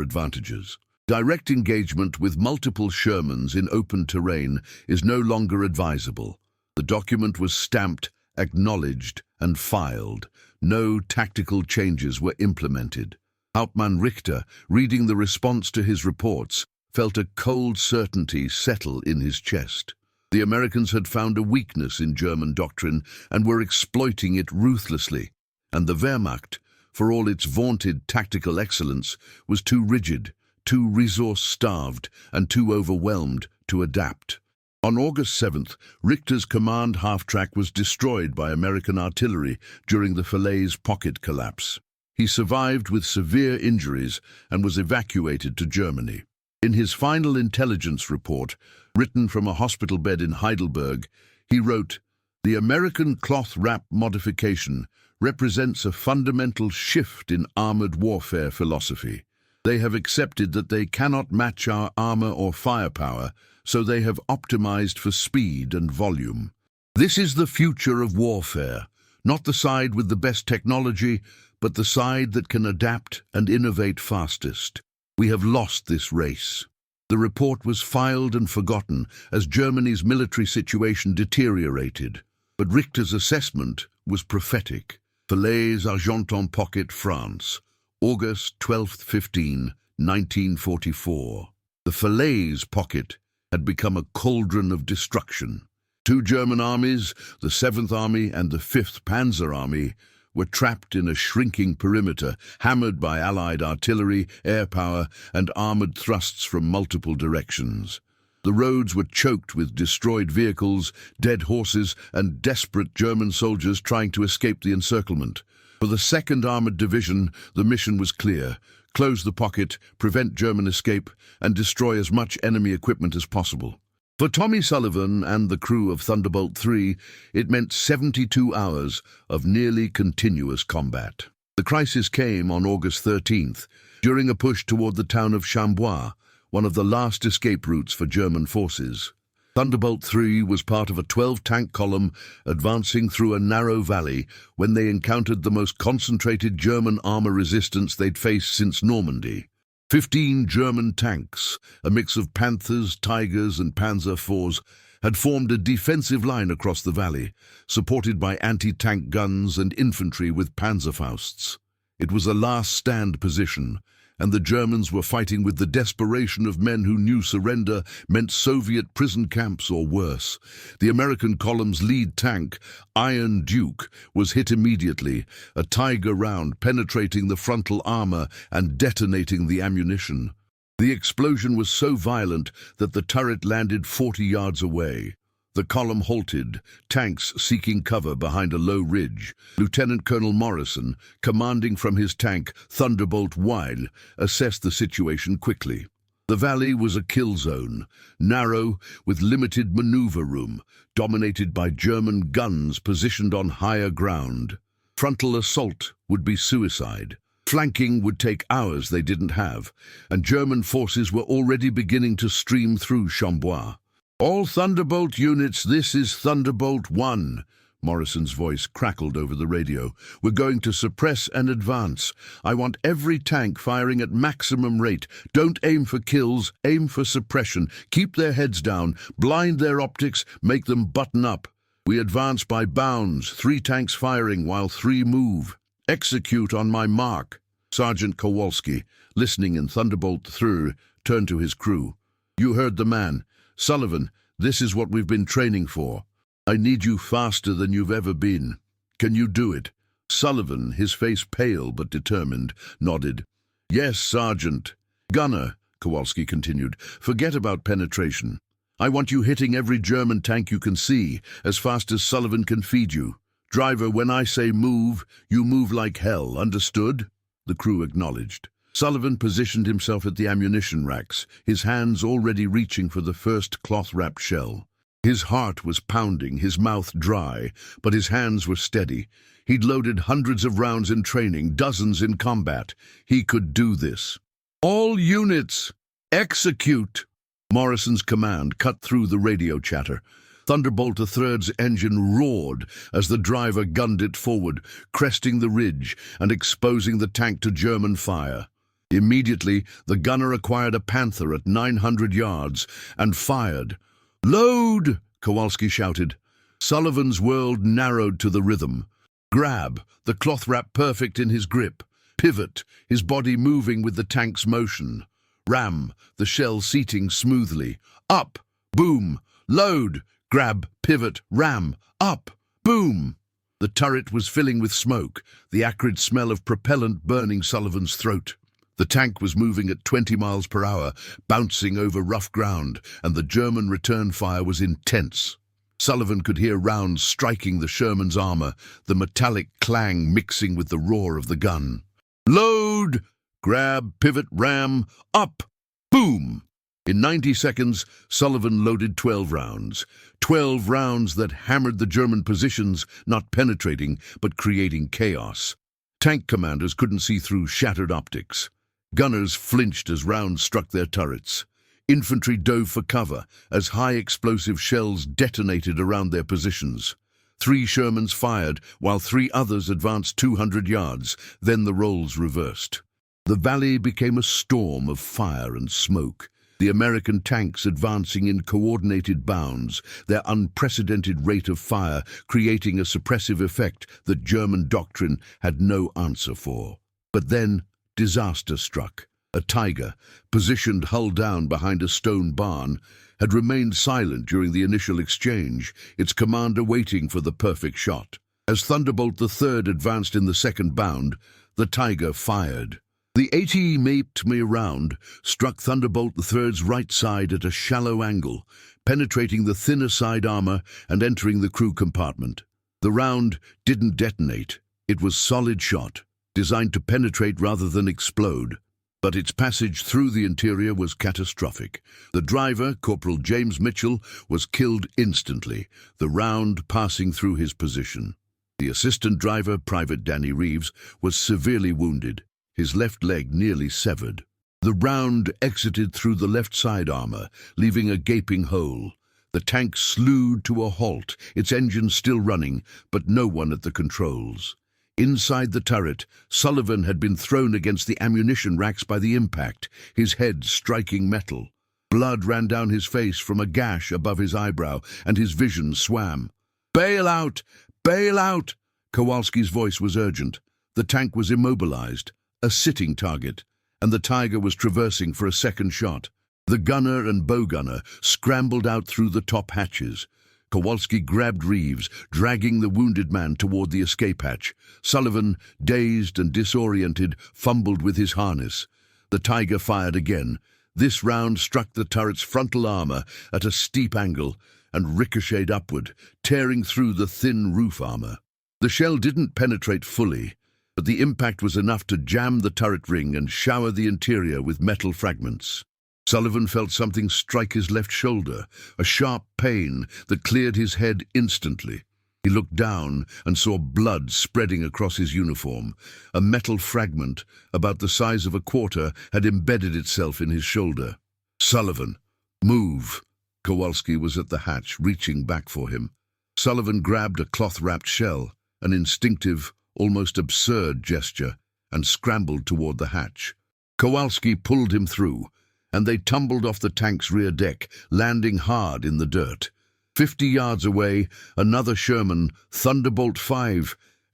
advantages. Direct engagement with multiple Shermans in open terrain is no longer advisable. The document was stamped, acknowledged, and filed. No tactical changes were implemented. Hauptmann Richter, reading the response to his reports, felt a cold certainty settle in his chest. The Americans had found a weakness in German doctrine and were exploiting it ruthlessly, and the Wehrmacht, for all its vaunted tactical excellence, was too rigid, too resource-starved, and too overwhelmed to adapt. On August 7th, Richter's command half-track was destroyed by American artillery during the Falaise pocket collapse. He survived with severe injuries and was evacuated to Germany. In his final intelligence report, written from a hospital bed in Heidelberg, he wrote, "The American cloth wrap modification represents a fundamental shift in armored warfare philosophy. They have accepted that they cannot match our armor or firepower, so they have optimized for speed and volume. This is the future of warfare, not the side with the best technology, but the side that can adapt and innovate fastest. We have lost this race." The report was filed and forgotten as Germany's military situation deteriorated. But Richter's assessment was prophetic. Falaise, Argenton Pocket, France, August 12-15, 1944. The Falaise Pocket had become a cauldron of destruction. Two German armies, the 7th Army and the 5th Panzer Army, were trapped in a shrinking perimeter, hammered by Allied artillery, air power, and armored thrusts from multiple directions. The roads were choked with destroyed vehicles, dead horses, and desperate German soldiers trying to escape the encirclement. For the 2nd Armored Division, the mission was clear: close the pocket, prevent German escape, and destroy as much enemy equipment as possible. For Tommy Sullivan and the crew of Thunderbolt 3, it meant 72 hours of nearly continuous combat. The crisis came on August 13th, during a push toward the town of Chambois, one of the last escape routes for German forces. Thunderbolt 3 was part of a 12-tank column advancing through a narrow valley when they encountered the most concentrated German armor resistance they'd faced since Normandy. 15 German tanks, a mix of Panthers, Tigers, and Panzer IVs, had formed a defensive line across the valley, supported by anti-tank guns and infantry with Panzerfausts. It was a last-stand position, and the Germans were fighting with the desperation of men who knew surrender meant Soviet prison camps or worse. The American column's lead tank, Iron Duke, was hit immediately, a Tiger round penetrating the frontal armor and detonating the ammunition. The explosion was so violent that the turret landed 40 yards away. The column halted, tanks seeking cover behind a low ridge. Lieutenant Colonel Morrison, commanding from his tank Thunderbolt Weil, assessed the situation quickly. The valley was a kill zone, narrow, with limited maneuver room, dominated by German guns positioned on higher ground. Frontal assault would be suicide. Flanking would take hours they didn't have, and German forces were already beginning to stream through Chambois. "All Thunderbolt units, this is Thunderbolt 1. Morrison's voice crackled over the radio. "We're going to suppress and advance. I want every tank firing at maximum rate. Don't aim for kills, aim for suppression. Keep their heads down, blind their optics, make them button up. We advance by bounds, 3 tanks firing while 3 move. Execute on my mark." Sergeant Kowalski, listening in Thunderbolt 3, turned to his crew. "You heard the man. Sullivan, this is what we've been training for. I need you faster than you've ever been. Can you do it?" Sullivan, his face pale but determined, nodded. "Yes, Sergeant." "Gunner," Kowalski continued, "forget about penetration. I want you hitting every German tank you can see, as fast as Sullivan can feed you. Driver, when I say move, you move like hell, understood?" The crew acknowledged. Sullivan positioned himself at the ammunition racks, his hands already reaching for the first cloth-wrapped shell. His heart was pounding, his mouth dry, but his hands were steady. He'd loaded hundreds of rounds in training, dozens in combat. He could do this. "All units, execute!" Morrison's command cut through the radio chatter. Thunderbolt III's engine roared as the driver gunned it forward, cresting the ridge and exposing the tank to German fire. Immediately, the gunner acquired a Panther at 900 yards and fired. "Load!" Kowalski shouted. Sullivan's world narrowed to the rhythm. Grab, the cloth wrap perfect in his grip. Pivot, his body moving with the tank's motion. Ram, the shell seating smoothly. Up, boom, load, grab, pivot, ram, up, boom. The turret was filling with smoke, the acrid smell of propellant burning Sullivan's throat. The tank was moving at 20 miles per hour, bouncing over rough ground, and the German return fire was intense. Sullivan could hear rounds striking the Sherman's armor, the metallic clang mixing with the roar of the gun. Load! Grab, pivot, ram, up! Boom! In 90 seconds, Sullivan loaded 12 rounds. 12 rounds that hammered the German positions, not penetrating, but creating chaos. Tank commanders couldn't see through shattered optics. Gunners flinched as rounds struck their turrets. Infantry dove for cover as high-explosive shells detonated around their positions. 3 Shermans fired, while 3 others advanced 200 yards. Then the roles reversed. The valley became a storm of fire and smoke. The American tanks advancing in coordinated bounds, their unprecedented rate of fire creating a suppressive effect that German doctrine had no answer for. But then, disaster struck. A Tiger, positioned hull down behind a stone barn, had remained silent during the initial exchange, its commander waiting for the perfect shot. As Thunderbolt III advanced in the second bound, the Tiger fired. The 80 me round struck Thunderbolt III's right side at a shallow angle, penetrating the thinner side armor and entering the crew compartment. The round didn't detonate. It was solid shot, designed to penetrate rather than explode. But its passage through the interior was catastrophic. The driver, Corporal James Mitchell, was killed instantly, the round passing through his position. The assistant driver, Private Danny Reeves, was severely wounded, his left leg nearly severed. The round exited through the left side armor, leaving a gaping hole. The tank slewed to a halt, its engines still running, but no one at the controls. Inside the turret, Sullivan had been thrown against the ammunition racks by the impact, his head striking metal. Blood ran down his face from a gash above his eyebrow, and his vision swam. "Bail out! Bail out!" Kowalski's voice was urgent. The tank was immobilized, a sitting target, and the Tiger was traversing for a second shot. The gunner and bow gunner scrambled out through the top hatches. Kowalski grabbed Reeves, dragging the wounded man toward the escape hatch. Sullivan, dazed and disoriented, fumbled with his harness. The Tiger fired again. This round struck the turret's frontal armor at a steep angle and ricocheted upward, tearing through the thin roof armor. The shell didn't penetrate fully, but the impact was enough to jam the turret ring and shower the interior with metal fragments. Sullivan felt something strike his left shoulder, a sharp pain that cleared his head instantly. He looked down and saw blood spreading across his uniform. A metal fragment, about the size of a quarter, had embedded itself in his shoulder. "Sullivan, move!" Kowalski was at the hatch, reaching back for him. Sullivan grabbed a cloth-wrapped shell, an instinctive, almost absurd gesture, and scrambled toward the hatch. Kowalski pulled him through, and they tumbled off the tank's rear deck, landing hard in the dirt. 50 yards away, another Sherman, Thunderbolt V,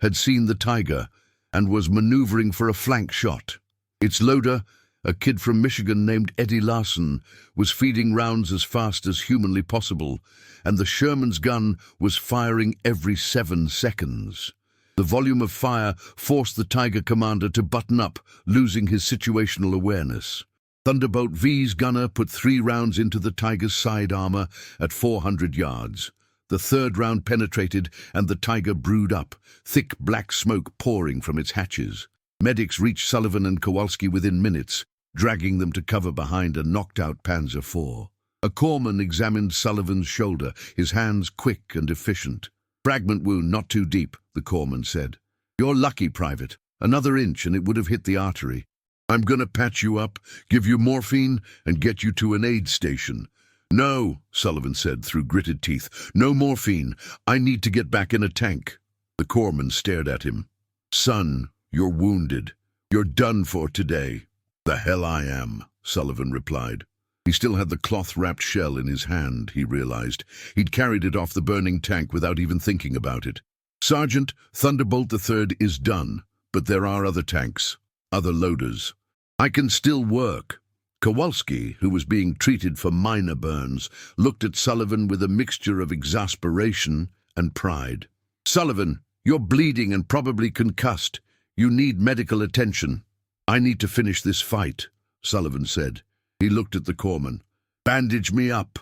had seen the Tiger and was maneuvering for a flank shot. Its loader, a kid from Michigan named Eddie Larson, was feeding rounds as fast as humanly possible, and the Sherman's gun was firing every 7 seconds. The volume of fire forced the Tiger commander to button up, losing his situational awareness. Thunderbolt V's gunner put 3 rounds into the Tiger's side armor at 400 yards. The third round penetrated, and the Tiger brewed up, thick black smoke pouring from its hatches. Medics reached Sullivan and Kowalski within minutes, dragging them to cover behind a knocked-out Panzer IV. A corpsman examined Sullivan's shoulder, his hands quick and efficient. "Fragment wound, not too deep," the corpsman said. "You're lucky, Private. Another inch and it would have hit the artery. I'm going to patch you up, give you morphine, and get you to an aid station. No, Sullivan said through gritted teeth. No morphine. I need to get back in a tank. The corpsman stared at him. Son, you're wounded. You're done for today. The hell I am, Sullivan replied. He still had the cloth-wrapped shell in his hand, he realized. He'd carried it off the burning tank without even thinking about it. Sergeant, Thunderbolt III is done, but there are other tanks, other loaders. I can still work. Kowalski, who was being treated for minor burns, looked at Sullivan with a mixture of exasperation and pride. Sullivan, you're bleeding and probably concussed. You need medical attention. I need to finish this fight, Sullivan said. He looked at the corpsman. Bandage me up.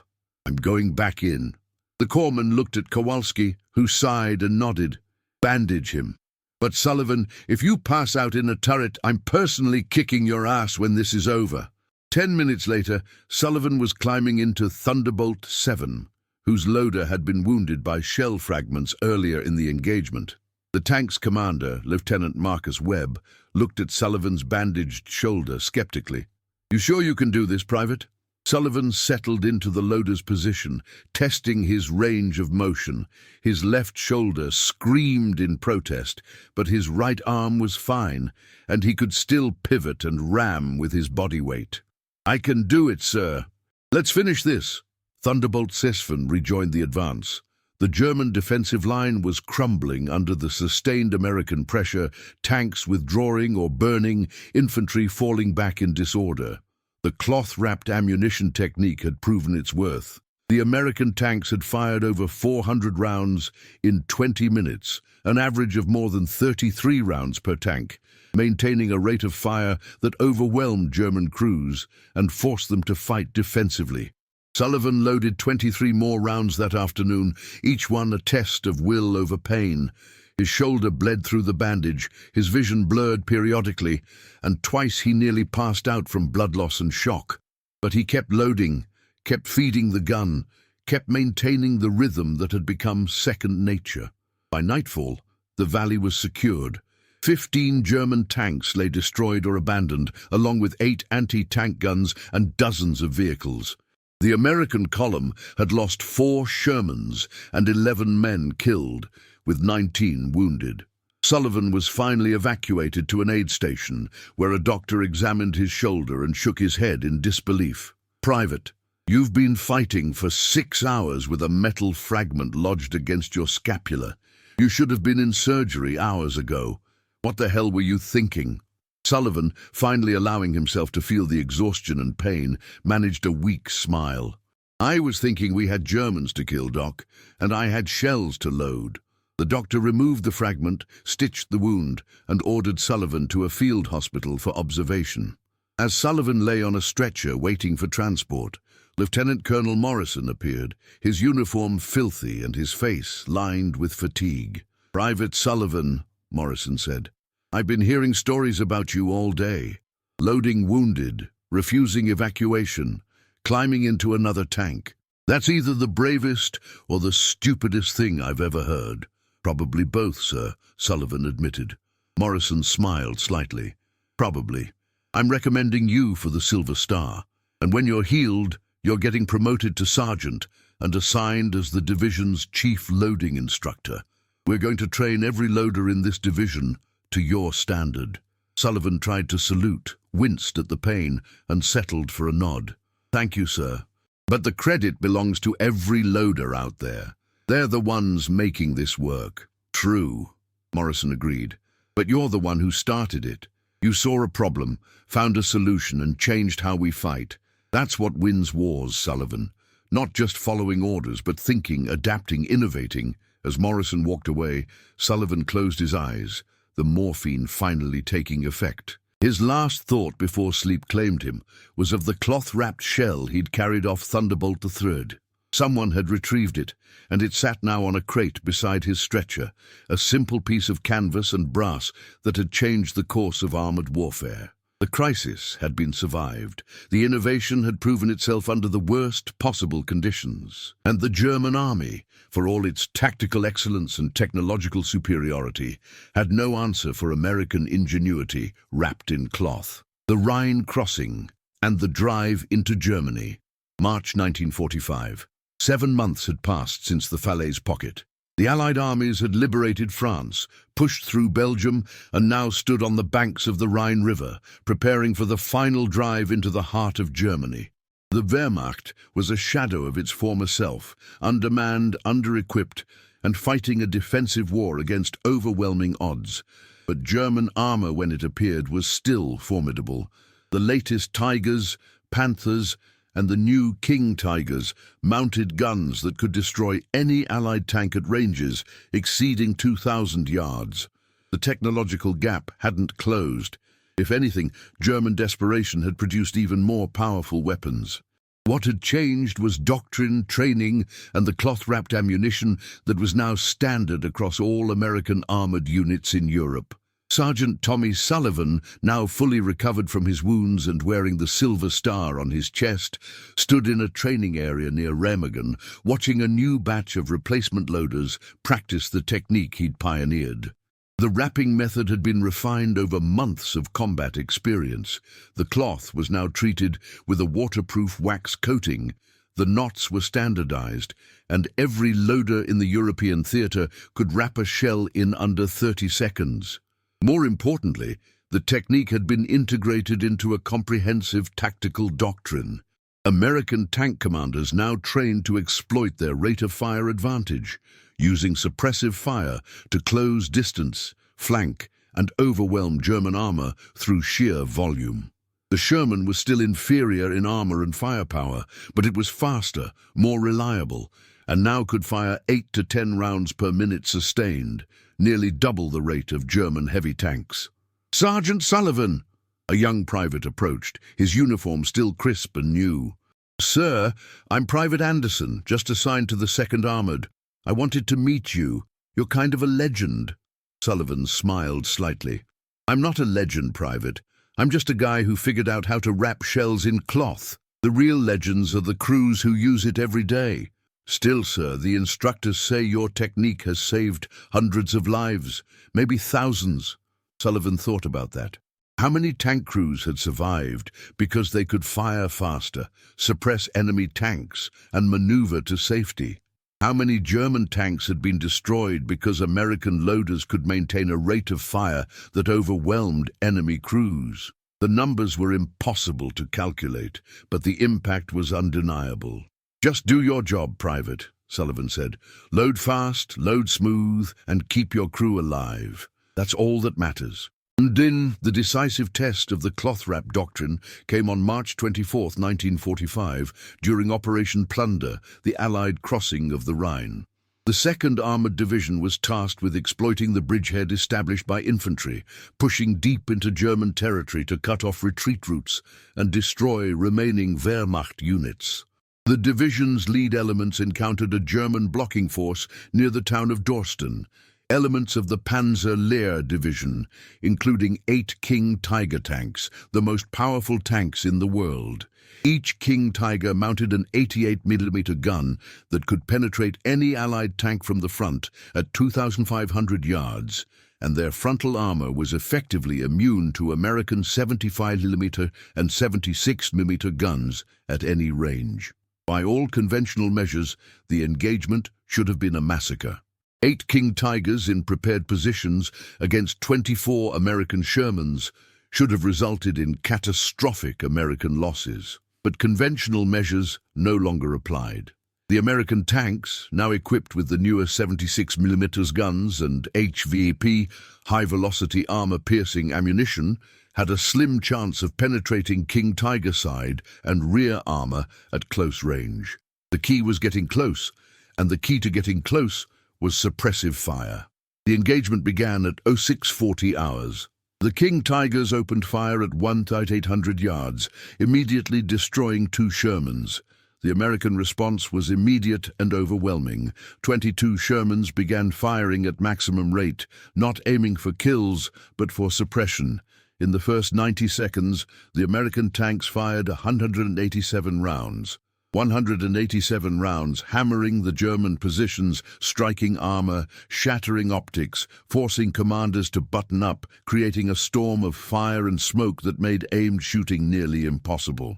I'm going back in. The corpsman looked at Kowalski, who sighed and nodded. Bandage him. But Sullivan, if you pass out in a turret, I'm personally kicking your ass when this is over. 10 minutes later, Sullivan was climbing into Thunderbolt 7, whose loader had been wounded by shell fragments earlier in the engagement. The tank's commander, Lieutenant Marcus Webb, looked at Sullivan's bandaged shoulder skeptically. You sure you can do this, Private? Sullivan settled into the loader's position, testing his range of motion. His left shoulder screamed in protest, but his right arm was fine, and he could still pivot and ram with his body weight. I can do it, sir. Let's finish this. Thunderbolt 7 rejoined the advance. The German defensive line was crumbling under the sustained American pressure, tanks withdrawing or burning, infantry falling back in disorder. The cloth-wrapped ammunition technique had proven its worth. The American tanks had fired over 400 rounds in 20 minutes, an average of more than 33 rounds per tank, maintaining a rate of fire that overwhelmed German crews and forced them to fight defensively. Sullivan loaded 23 more rounds that afternoon, each one a test of will over pain. His shoulder bled through the bandage, his vision blurred periodically, and twice he nearly passed out from blood loss and shock. But he kept loading, kept feeding the gun, kept maintaining the rhythm that had become second nature. By nightfall, the valley was secured. 15 German tanks lay destroyed or abandoned, along with 8 anti-tank guns and dozens of vehicles. The American column had lost 4 Shermans and 11 men killed, with 19 wounded. Sullivan was finally evacuated to an aid station, where a doctor examined his shoulder and shook his head in disbelief. Private, you've been fighting for 6 hours with a metal fragment lodged against your scapula. You should have been in surgery hours ago. What the hell were you thinking? Sullivan, finally allowing himself to feel the exhaustion and pain, managed a weak smile. I was thinking we had Germans to kill, Doc, and I had shells to load. The doctor removed the fragment, stitched the wound, and ordered Sullivan to a field hospital for observation. As Sullivan lay on a stretcher waiting for transport, Lieutenant Colonel Morrison appeared, his uniform filthy and his face lined with fatigue. Private Sullivan, Morrison said, I've been hearing stories about you all day. Loading wounded, refusing evacuation, climbing into another tank. That's either the bravest or the stupidest thing I've ever heard. Probably both, sir, Sullivan admitted. Morrison smiled slightly. Probably. I'm recommending you for the Silver Star, and when you're healed, you're getting promoted to sergeant and assigned as the division's chief loading instructor. We're going to train every loader in this division to your standard. Sullivan tried to salute, winced at the pain, and settled for a nod. Thank you, sir. But the credit belongs to every loader out there. They're the ones making this work. True, Morrison agreed. But you're the one who started it. You saw a problem, found a solution, and changed how we fight. That's what wins wars, Sullivan. Not just following orders, but thinking, adapting, innovating. As Morrison walked away, Sullivan closed his eyes, the morphine finally taking effect. His last thought before sleep claimed him was of the cloth-wrapped shell he'd carried off Thunderbolt III. Someone had retrieved it, and it sat now on a crate beside his stretcher, a simple piece of canvas and brass that had changed the course of armored warfare. The crisis had been survived. The innovation had proven itself under the worst possible conditions. And the German army, for all its tactical excellence and technological superiority, had no answer for American ingenuity wrapped in cloth. The Rhine crossing and the drive into Germany. March 1945. 7 months had passed since the Falaise Pocket. The Allied armies had liberated France, pushed through Belgium, and now stood on the banks of the Rhine River, preparing for the final drive into the heart of Germany. The Wehrmacht was a shadow of its former self, undermanned, under-equipped, and fighting a defensive war against overwhelming odds. But German armor, when it appeared, was still formidable. The latest Tigers, Panthers, and the new King Tigers mounted guns that could destroy any Allied tank at ranges exceeding 2,000 yards. The technological gap hadn't closed. If anything, German desperation had produced even more powerful weapons. What had changed was doctrine, training, and the cloth-wrapped ammunition that was now standard across all American armored units in Europe. Sergeant Tommy Sullivan, now fully recovered from his wounds and wearing the Silver Star on his chest, stood in a training area near Remagen, watching a new batch of replacement loaders practice the technique he'd pioneered. The wrapping method had been refined over months of combat experience. The cloth was now treated with a waterproof wax coating. The knots were standardized, and every loader in the European theater could wrap a shell in under 30 seconds. More importantly, the technique had been integrated into a comprehensive tactical doctrine. American tank commanders now trained to exploit their rate-of-fire advantage, using suppressive fire to close distance, flank, and overwhelm German armor through sheer volume. The Sherman was still inferior in armor and firepower, but it was faster, more reliable, and now could fire 8 to 10 rounds per minute sustained, nearly double the rate of German heavy tanks. "Sergeant Sullivan!" A young private approached, his uniform still crisp and new. "Sir, I'm Private Anderson, just assigned to the 2nd Armored. I wanted to meet you. You're kind of a legend." Sullivan smiled slightly. "I'm not a legend, Private. I'm just a guy who figured out how to wrap shells in cloth. The real legends are the crews who use it every day. Still, sir, the instructors say your technique has saved hundreds of lives, maybe thousands." Sullivan thought about that. How many tank crews had survived because they could fire faster, suppress enemy tanks, and maneuver to safety? How many German tanks had been destroyed because American loaders could maintain a rate of fire that overwhelmed enemy crews? The numbers were impossible to calculate, but the impact was undeniable. "Just do your job, Private," Sullivan said. "Load fast, load smooth, and keep your crew alive. That's all that matters." And then the decisive test of the cloth-wrap doctrine came on March 24, 1945, during Operation Plunder, the Allied crossing of the Rhine. The 2nd Armored Division was tasked with exploiting the bridgehead established by infantry, pushing deep into German territory to cut off retreat routes and destroy remaining Wehrmacht units. The division's lead elements encountered a German blocking force near the town of Dorsten. Elements of the Panzer Lehr division, including 8 King Tiger tanks, the most powerful tanks in the world. Each King Tiger mounted an 88mm gun that could penetrate any Allied tank from the front at 2,500 yards, and their frontal armor was effectively immune to American 75mm and 76mm guns at any range. By all conventional measures, the engagement should have been a massacre. 8 King Tigers in prepared positions against 24 American Shermans should have resulted in catastrophic American losses. But conventional measures no longer applied. The American tanks, now equipped with the newer 76mm guns and HVP, high-velocity armor-piercing ammunition, had a slim chance of penetrating King Tiger side and rear armor at close range. The key was getting close, and the key to getting close was suppressive fire. The engagement began at 0640 hours. The King Tigers opened fire at 1,800 yards, immediately destroying 2 Shermans. The American response was immediate and overwhelming. 22 Shermans began firing at maximum rate, not aiming for kills, but for suppression. In the first 90 seconds, the American tanks fired 187 rounds. 187 rounds hammering the German positions, striking armor, shattering optics, forcing commanders to button up, creating a storm of fire and smoke that made aimed shooting nearly impossible.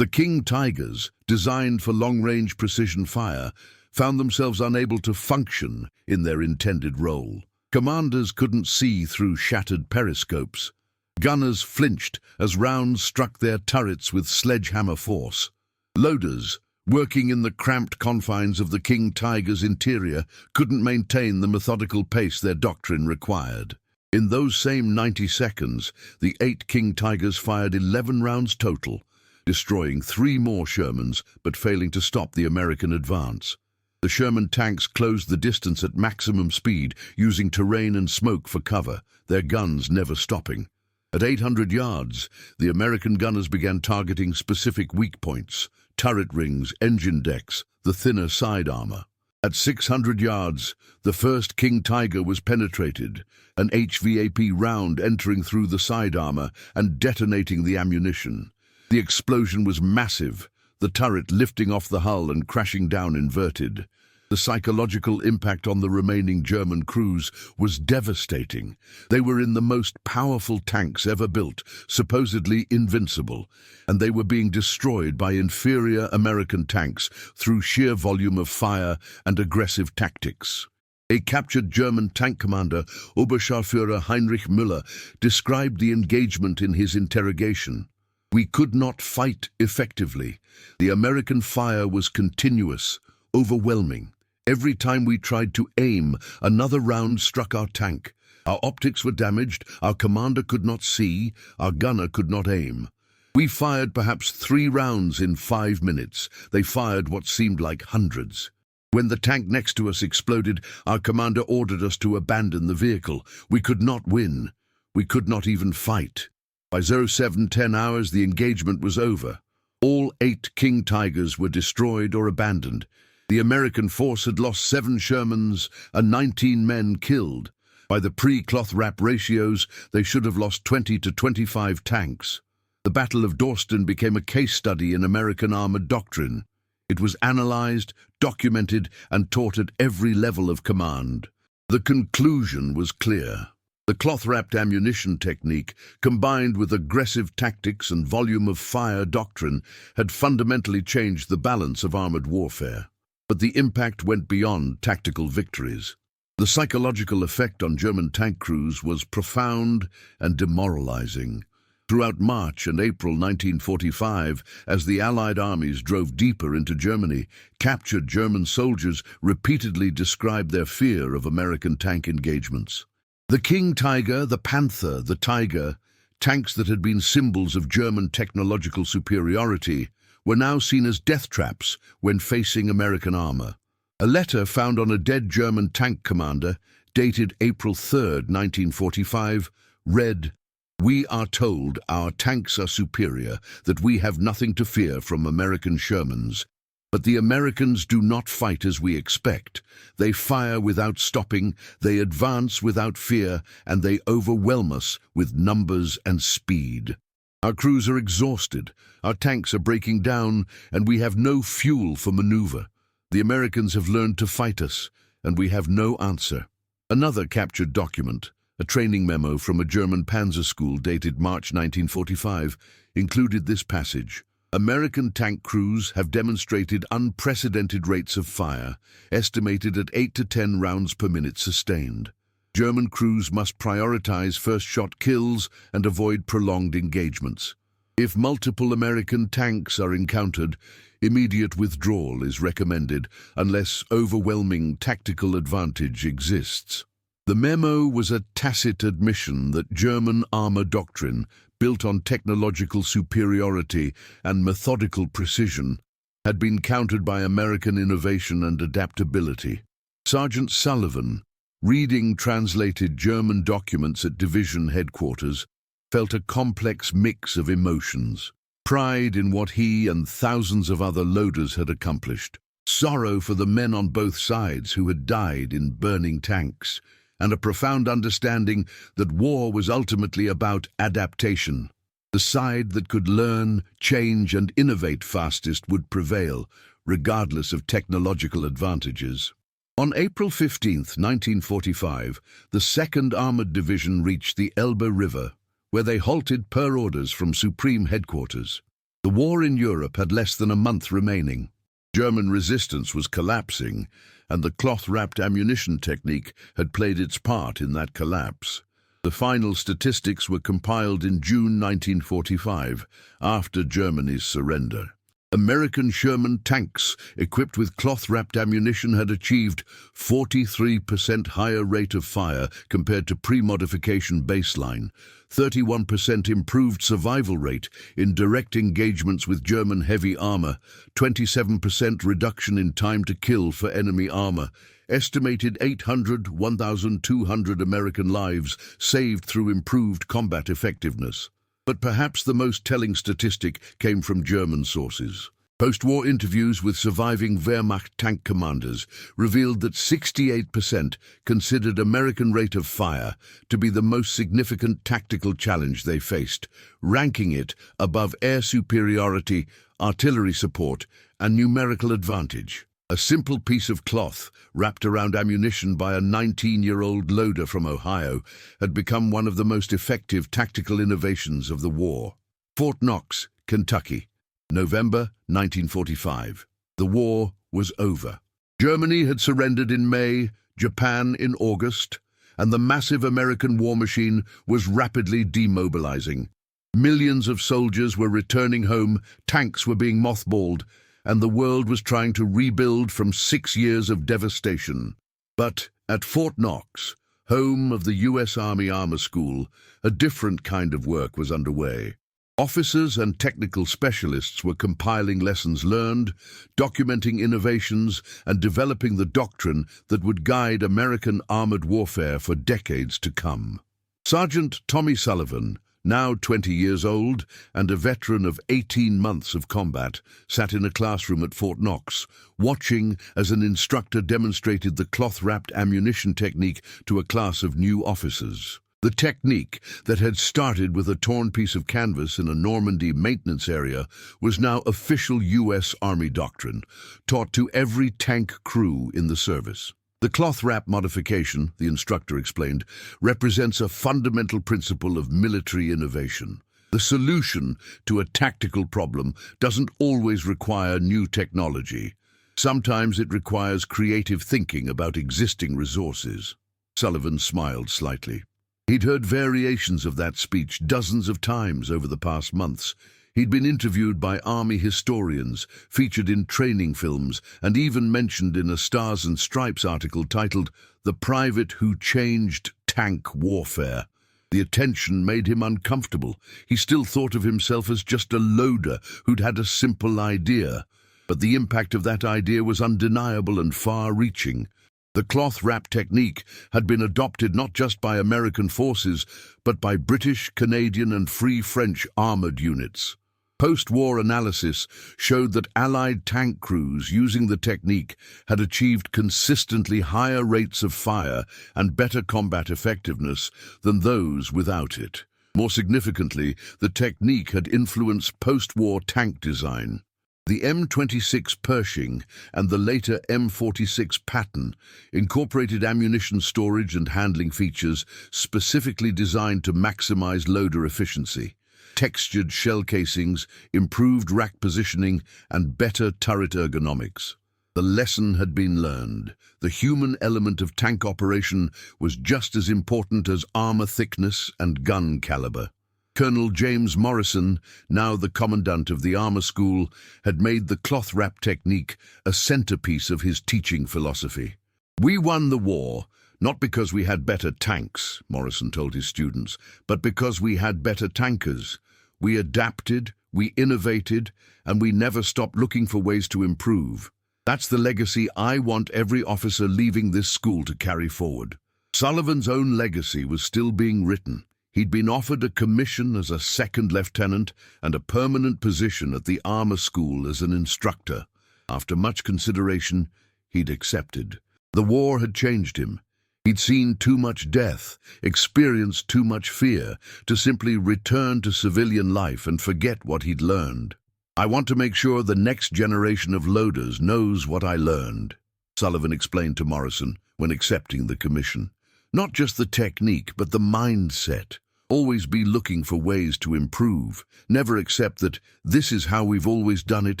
The King Tigers, designed for long-range precision fire, found themselves unable to function in their intended role. Commanders couldn't see through shattered periscopes. Gunners flinched as rounds struck their turrets with sledgehammer force. Loaders, working in the cramped confines of the King Tiger's interior, couldn't maintain the methodical pace their doctrine required. In those same 90 seconds, the 8 King Tigers fired 11 rounds total, destroying 3 more Shermans but failing to stop the American advance. The Sherman tanks closed the distance at maximum speed, using terrain and smoke for cover, their guns never stopping. At 800 yards, the American gunners began targeting specific weak points: turret rings, engine decks, the thinner side armor. At 600 yards, the first King Tiger was penetrated, an HVAP round entering through the side armor and detonating the ammunition. The explosion was massive, the turret lifting off the hull and crashing down inverted. The psychological impact on the remaining German crews was devastating. They were in the most powerful tanks ever built, supposedly invincible, and they were being destroyed by inferior American tanks through sheer volume of fire and aggressive tactics. A captured German tank commander, Oberscharführer Heinrich Müller, described the engagement in his interrogation. "We could not fight effectively. The American fire was continuous, overwhelming. Every time we tried to aim, another round struck our tank. Our optics were damaged, our commander could not see, our gunner could not aim. We fired perhaps 3 rounds in 5 minutes. They fired what seemed like hundreds. When the tank next to us exploded, our commander ordered us to abandon the vehicle. We could not win. We could not even fight." By 07:10 hours, the engagement was over. All 8 King Tigers were destroyed or abandoned. The American force had lost 7 Shermans and 19 men killed. By the pre-cloth wrap ratios, they should have lost 20 to 25 tanks. The Battle of Dorsten became a case study in American armored doctrine. It was analyzed, documented, and taught at every level of command. The conclusion was clear. The cloth-wrapped ammunition technique, combined with aggressive tactics and volume of fire doctrine, had fundamentally changed the balance of armored warfare. But the impact went beyond tactical victories. The psychological effect on German tank crews was profound and demoralizing. Throughout March and April 1945, as the Allied armies drove deeper into Germany, captured German soldiers repeatedly described their fear of American tank engagements. The King Tiger, the Panther, the Tiger, tanks that had been symbols of German technological superiority, were now seen as death traps when facing American armor. A letter found on a dead German tank commander, dated April 3, 1945, read, "We are told our tanks are superior, that we have nothing to fear from American Shermans. But the Americans do not fight as we expect. They fire without stopping, they advance without fear, and they overwhelm us with numbers and speed. Our crews are exhausted, our tanks are breaking down, and we have no fuel for maneuver. The Americans have learned to fight us, and we have no answer." Another captured document, a training memo from a German panzer school dated March 1945, included this passage: "American tank crews have demonstrated unprecedented rates of fire, estimated at 8 to 10 rounds per minute sustained. German crews must prioritize first-shot kills and avoid prolonged engagements. If multiple American tanks are encountered, immediate withdrawal is recommended unless overwhelming tactical advantage exists." The memo was a tacit admission that German armor doctrine, built on technological superiority and methodical precision, had been countered by American innovation and adaptability. Sergeant Sullivan, reading translated German documents at division headquarters, felt a complex mix of emotions: pride in what he and thousands of other loaders had accomplished, sorrow for the men on both sides who had died in burning tanks, and a profound understanding that war was ultimately about adaptation. The side that could learn, change, and innovate fastest would prevail, regardless of technological advantages. On April 15, 1945, the 2nd Armored Division reached the Elbe River, where they halted per orders from Supreme Headquarters. The war in Europe had less than a month remaining. German resistance was collapsing, and the cloth-wrapped ammunition technique had played its part in that collapse. The final statistics were compiled in June 1945, after Germany's surrender. American Sherman tanks equipped with cloth-wrapped ammunition had achieved 43% higher rate of fire compared to pre-modification baseline, 31% improved survival rate in direct engagements with German heavy armor, 27% reduction in time to kill for enemy armor, estimated 1,200 American lives saved through improved combat effectiveness. But perhaps the most telling statistic came from German sources. Post-war interviews with surviving Wehrmacht tank commanders revealed that 68% considered American rate of fire to be the most significant tactical challenge they faced, ranking it above air superiority, artillery support, and numerical advantage. A simple piece of cloth wrapped around ammunition by a 19-year-old loader from Ohio had become one of the most effective tactical innovations of the war. Fort Knox, Kentucky, November 1945. The war was over. Germany had surrendered in May, Japan in August, and the massive American war machine was rapidly demobilizing. Millions of soldiers were returning home, tanks were being mothballed, and the world was trying to rebuild from 6 years of devastation. But at Fort Knox, home of the U.S. Army Armor School, a different kind of work was underway. Officers and technical specialists were compiling lessons learned, documenting innovations, and developing the doctrine that would guide American armored warfare for decades to come. Sergeant Tommy Sullivan, now 20 years old and a veteran of 18 months of combat, sat in a classroom at Fort Knox, watching as an instructor demonstrated the cloth-wrapped ammunition technique to a class of new officers. The technique that had started with a torn piece of canvas in a Normandy maintenance area was now official U.S. Army doctrine, taught to every tank crew in the service. The cloth wrap modification, the instructor explained, represents a fundamental principle of military innovation. The solution to a tactical problem doesn't always require new technology. Sometimes it requires creative thinking about existing resources. Sullivan smiled slightly. He'd heard variations of that speech dozens of times over the past months. He'd been interviewed by Army historians, featured in training films, and even mentioned in a Stars and Stripes article titled "The Private Who Changed Tank Warfare." The attention made him uncomfortable. He still thought of himself as just a loader who'd had a simple idea. But the impact of that idea was undeniable and far-reaching. The cloth-wrap technique had been adopted not just by American forces, but by British, Canadian, and Free French armored units. Post-war analysis showed that Allied tank crews using the technique had achieved consistently higher rates of fire and better combat effectiveness than those without it. More significantly, the technique had influenced post-war tank design. The M26 Pershing and the later M46 Patton incorporated ammunition storage and handling features specifically designed to maximize loader efficiency. Textured shell casings, improved rack positioning, and better turret ergonomics. The lesson had been learned. The human element of tank operation was just as important as armor thickness and gun caliber. Colonel James Morrison, now the commandant of the Armor School, had made the cloth wrap technique a centerpiece of his teaching philosophy. "We won the war, not because we had better tanks," Morrison told his students, "but because we had better tankers. We adapted, we innovated, and we never stopped looking for ways to improve. That's the legacy I want every officer leaving this school to carry forward." Sullivan's own legacy was still being written. He'd been offered a commission as a second lieutenant and a permanent position at the Armor School as an instructor. After much consideration, he'd accepted. The war had changed him. He'd seen too much death, experienced too much fear, to simply return to civilian life and forget what he'd learned. "I want to make sure the next generation of loaders knows what I learned," Sullivan explained to Morrison when accepting the commission. "Not just the technique, but the mindset. Always be looking for ways to improve. Never accept that this is how we've always done it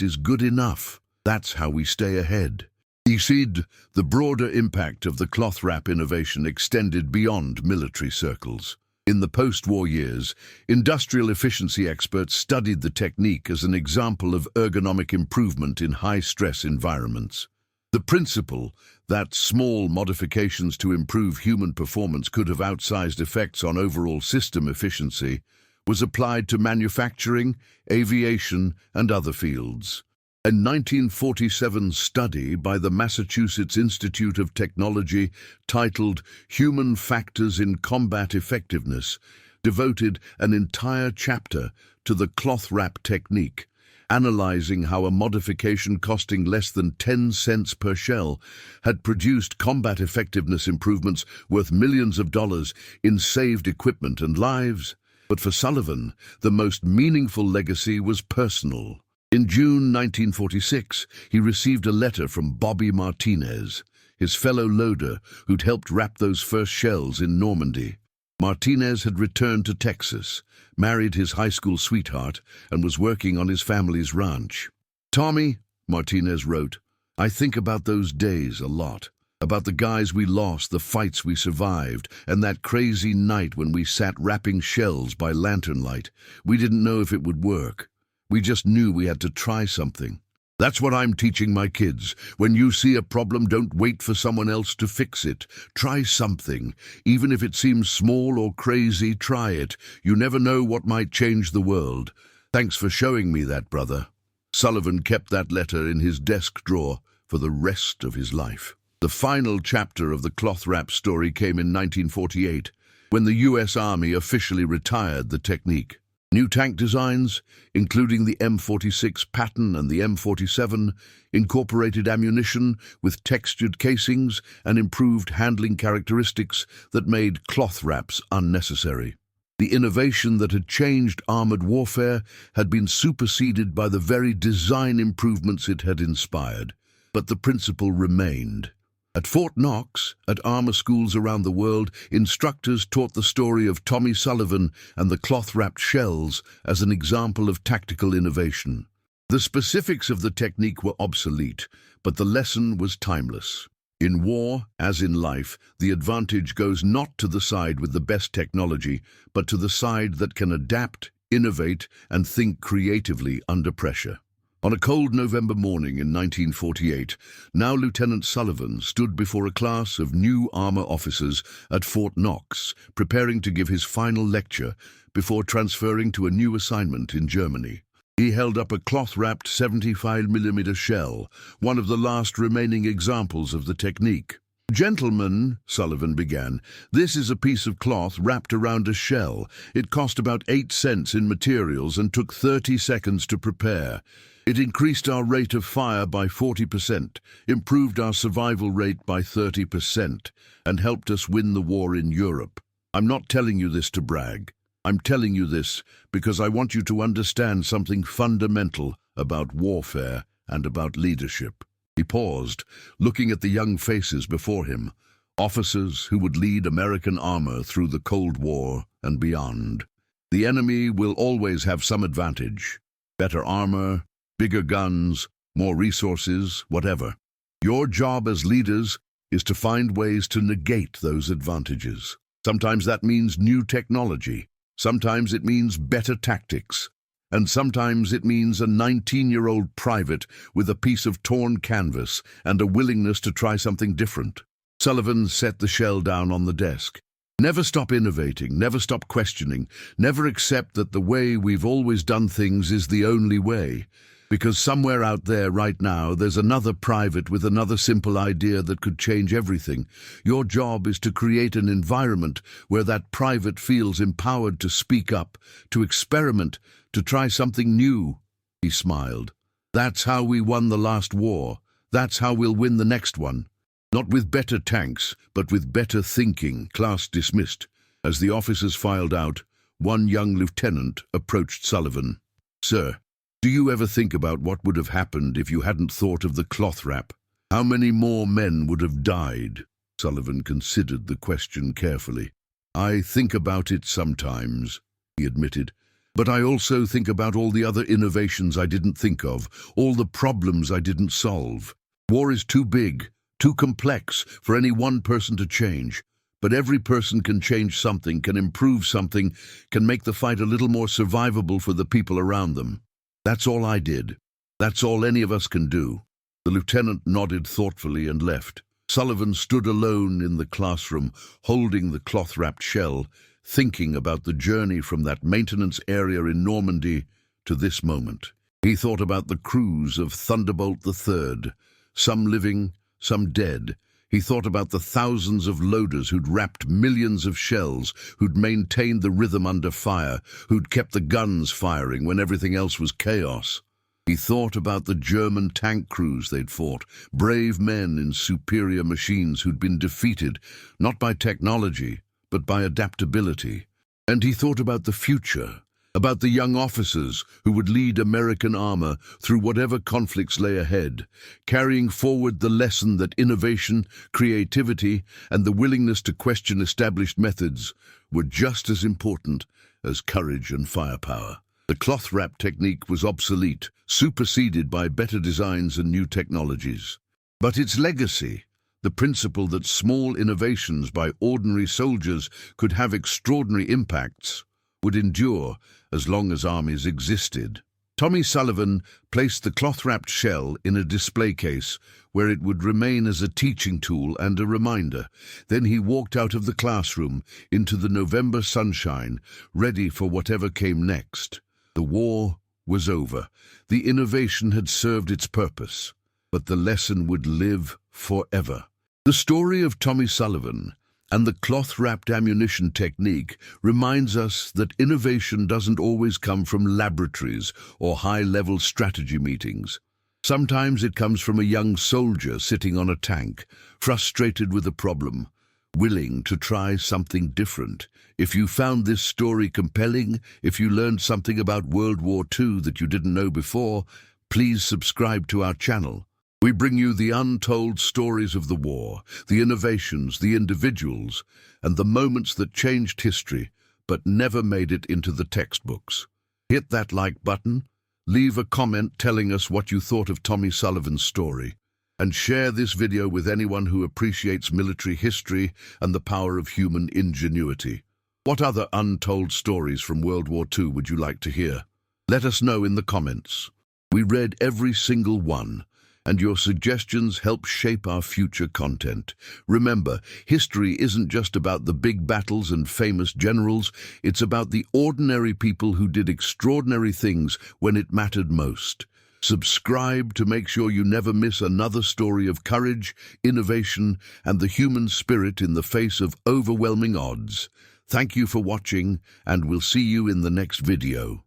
is good enough. That's how we stay ahead. The broader impact of the cloth wrap innovation extended beyond military circles. In the post-war years, industrial efficiency experts studied the technique as an example of ergonomic improvement in high-stress environments. The principle that small modifications to improve human performance could have outsized effects on overall system efficiency was applied to manufacturing, aviation, and other fields. A 1947 study by the Massachusetts Institute of Technology titled Human Factors in Combat Effectiveness devoted an entire chapter to the cloth wrap technique, analyzing how a modification costing less than 10 cents per shell had produced combat effectiveness improvements worth millions of dollars in saved equipment and lives. But for Sullivan, the most meaningful legacy was personal. In June 1946, he received a letter from Bobby Martinez, his fellow loader who'd helped wrap those first shells in Normandy. Martinez had returned to Texas, married his high school sweetheart, and was working on his family's ranch. "Tommy," Martinez wrote, "I think about those days a lot. About the guys we lost, the fights we survived, and that crazy night when we sat wrapping shells by lantern light. We didn't know if it would work. We just knew we had to try something. That's what I'm teaching my kids. When you see a problem, don't wait for someone else to fix it. Try something. Even if it seems small or crazy, try it. You never know what might change the world. Thanks for showing me that, brother." Sullivan kept that letter in his desk drawer for the rest of his life. The final chapter of the cloth wrap story came in 1948, when the U.S. Army officially retired the technique. New tank designs, including the M46 Patton and the M47, incorporated ammunition with textured casings and improved handling characteristics that made cloth wraps unnecessary. The innovation that had changed armored warfare had been superseded by the very design improvements it had inspired, but the principle remained. At Fort Knox, at armor schools around the world, instructors taught the story of Tommy Sullivan and the cloth-wrapped shells as an example of tactical innovation. The specifics of the technique were obsolete, but the lesson was timeless. In war, as in life, the advantage goes not to the side with the best technology, but to the side that can adapt, innovate, and think creatively under pressure. On a cold November morning in 1948, now Lieutenant Sullivan stood before a class of new armor officers at Fort Knox, preparing to give his final lecture before transferring to a new assignment in Germany. He held up a cloth-wrapped 75mm shell, one of the last remaining examples of the technique. "Gentlemen," Sullivan began, "this is a piece of cloth wrapped around a shell. It cost about 8 cents in materials and took 30 seconds to prepare. It increased our rate of fire by 40%, improved our survival rate by 30%, and helped us win the war in Europe. I'm not telling you this to brag. I'm telling you this because I want you to understand something fundamental about warfare and about leadership." He paused, looking at the young faces before him, officers who would lead American armor through the Cold War and beyond. The enemy will always have some advantage. Better armor, bigger guns, more resources, whatever. Your job as leaders is to find ways to negate those advantages. Sometimes that means new technology. Sometimes it means better tactics. And sometimes it means a 19-year-old private with a piece of torn canvas and a willingness to try something different. Sullivan set the shell down on the desk. Never stop innovating, never stop questioning, never accept that the way we've always done things is the only way. Because somewhere out there right now, there's another private with another simple idea that could change everything. Your job is to create an environment where that private feels empowered to speak up, to experiment, to try something new. He smiled. That's how we won the last war. That's how we'll win the next one. Not with better tanks, but with better thinking. Class dismissed. As the officers filed out, one young lieutenant approached Sullivan. "Sir, do you ever think about what would have happened if you hadn't thought of the cloth wrap? How many more men would have died?" Sullivan considered the question carefully. "I think about it sometimes," he admitted. "But I also think about all the other innovations I didn't think of, all the problems I didn't solve. War is too big, too complex for any one person to change. But every person can change something, can improve something, can make the fight a little more survivable for the people around them. That's all I did. That's all any of us can do." The lieutenant nodded thoughtfully and left. Sullivan stood alone in the classroom, holding the cloth-wrapped shell, thinking about the journey from that maintenance area in Normandy to this moment. He thought about the crews of Thunderbolt III, some living, some dead. He thought about the thousands of loaders who'd wrapped millions of shells, who'd maintained the rhythm under fire, who'd kept the guns firing when everything else was chaos. He thought about the German tank crews they'd fought, brave men in superior machines who'd been defeated, not by technology, but by adaptability. And he thought about the future, about the young officers who would lead American armor through whatever conflicts lay ahead, carrying forward the lesson that innovation, creativity, and the willingness to question established methods were just as important as courage and firepower. The cloth wrap technique was obsolete, superseded by better designs and new technologies. But its legacy, the principle that small innovations by ordinary soldiers could have extraordinary impacts, would endure as long as armies existed. Tommy Sullivan placed the cloth-wrapped shell in a display case where it would remain as a teaching tool and a reminder. Then he walked out of the classroom into the November sunshine, ready for whatever came next. The war was over. The innovation had served its purpose, but the lesson would live forever. The story of Tommy Sullivan and the cloth-wrapped ammunition technique reminds us that innovation doesn't always come from laboratories or high-level strategy meetings. Sometimes it comes from a young soldier sitting on a tank, frustrated with a problem, willing to try something different. If you found this story compelling, if you learned something about World War II that you didn't know before, please subscribe to our channel. We bring you the untold stories of the war, the innovations, the individuals, and the moments that changed history but never made it into the textbooks. Hit that like button, leave a comment telling us what you thought of Tommy Sullivan's story, and share this video with anyone who appreciates military history and the power of human ingenuity. What other untold stories from World War II would you like to hear? Let us know in the comments. We read every single one, and your suggestions help shape our future content. Remember, history isn't just about the big battles and famous generals, it's about the ordinary people who did extraordinary things when it mattered most. Subscribe to make sure you never miss another story of courage, innovation, and the human spirit in the face of overwhelming odds. Thank you for watching, and we'll see you in the next video.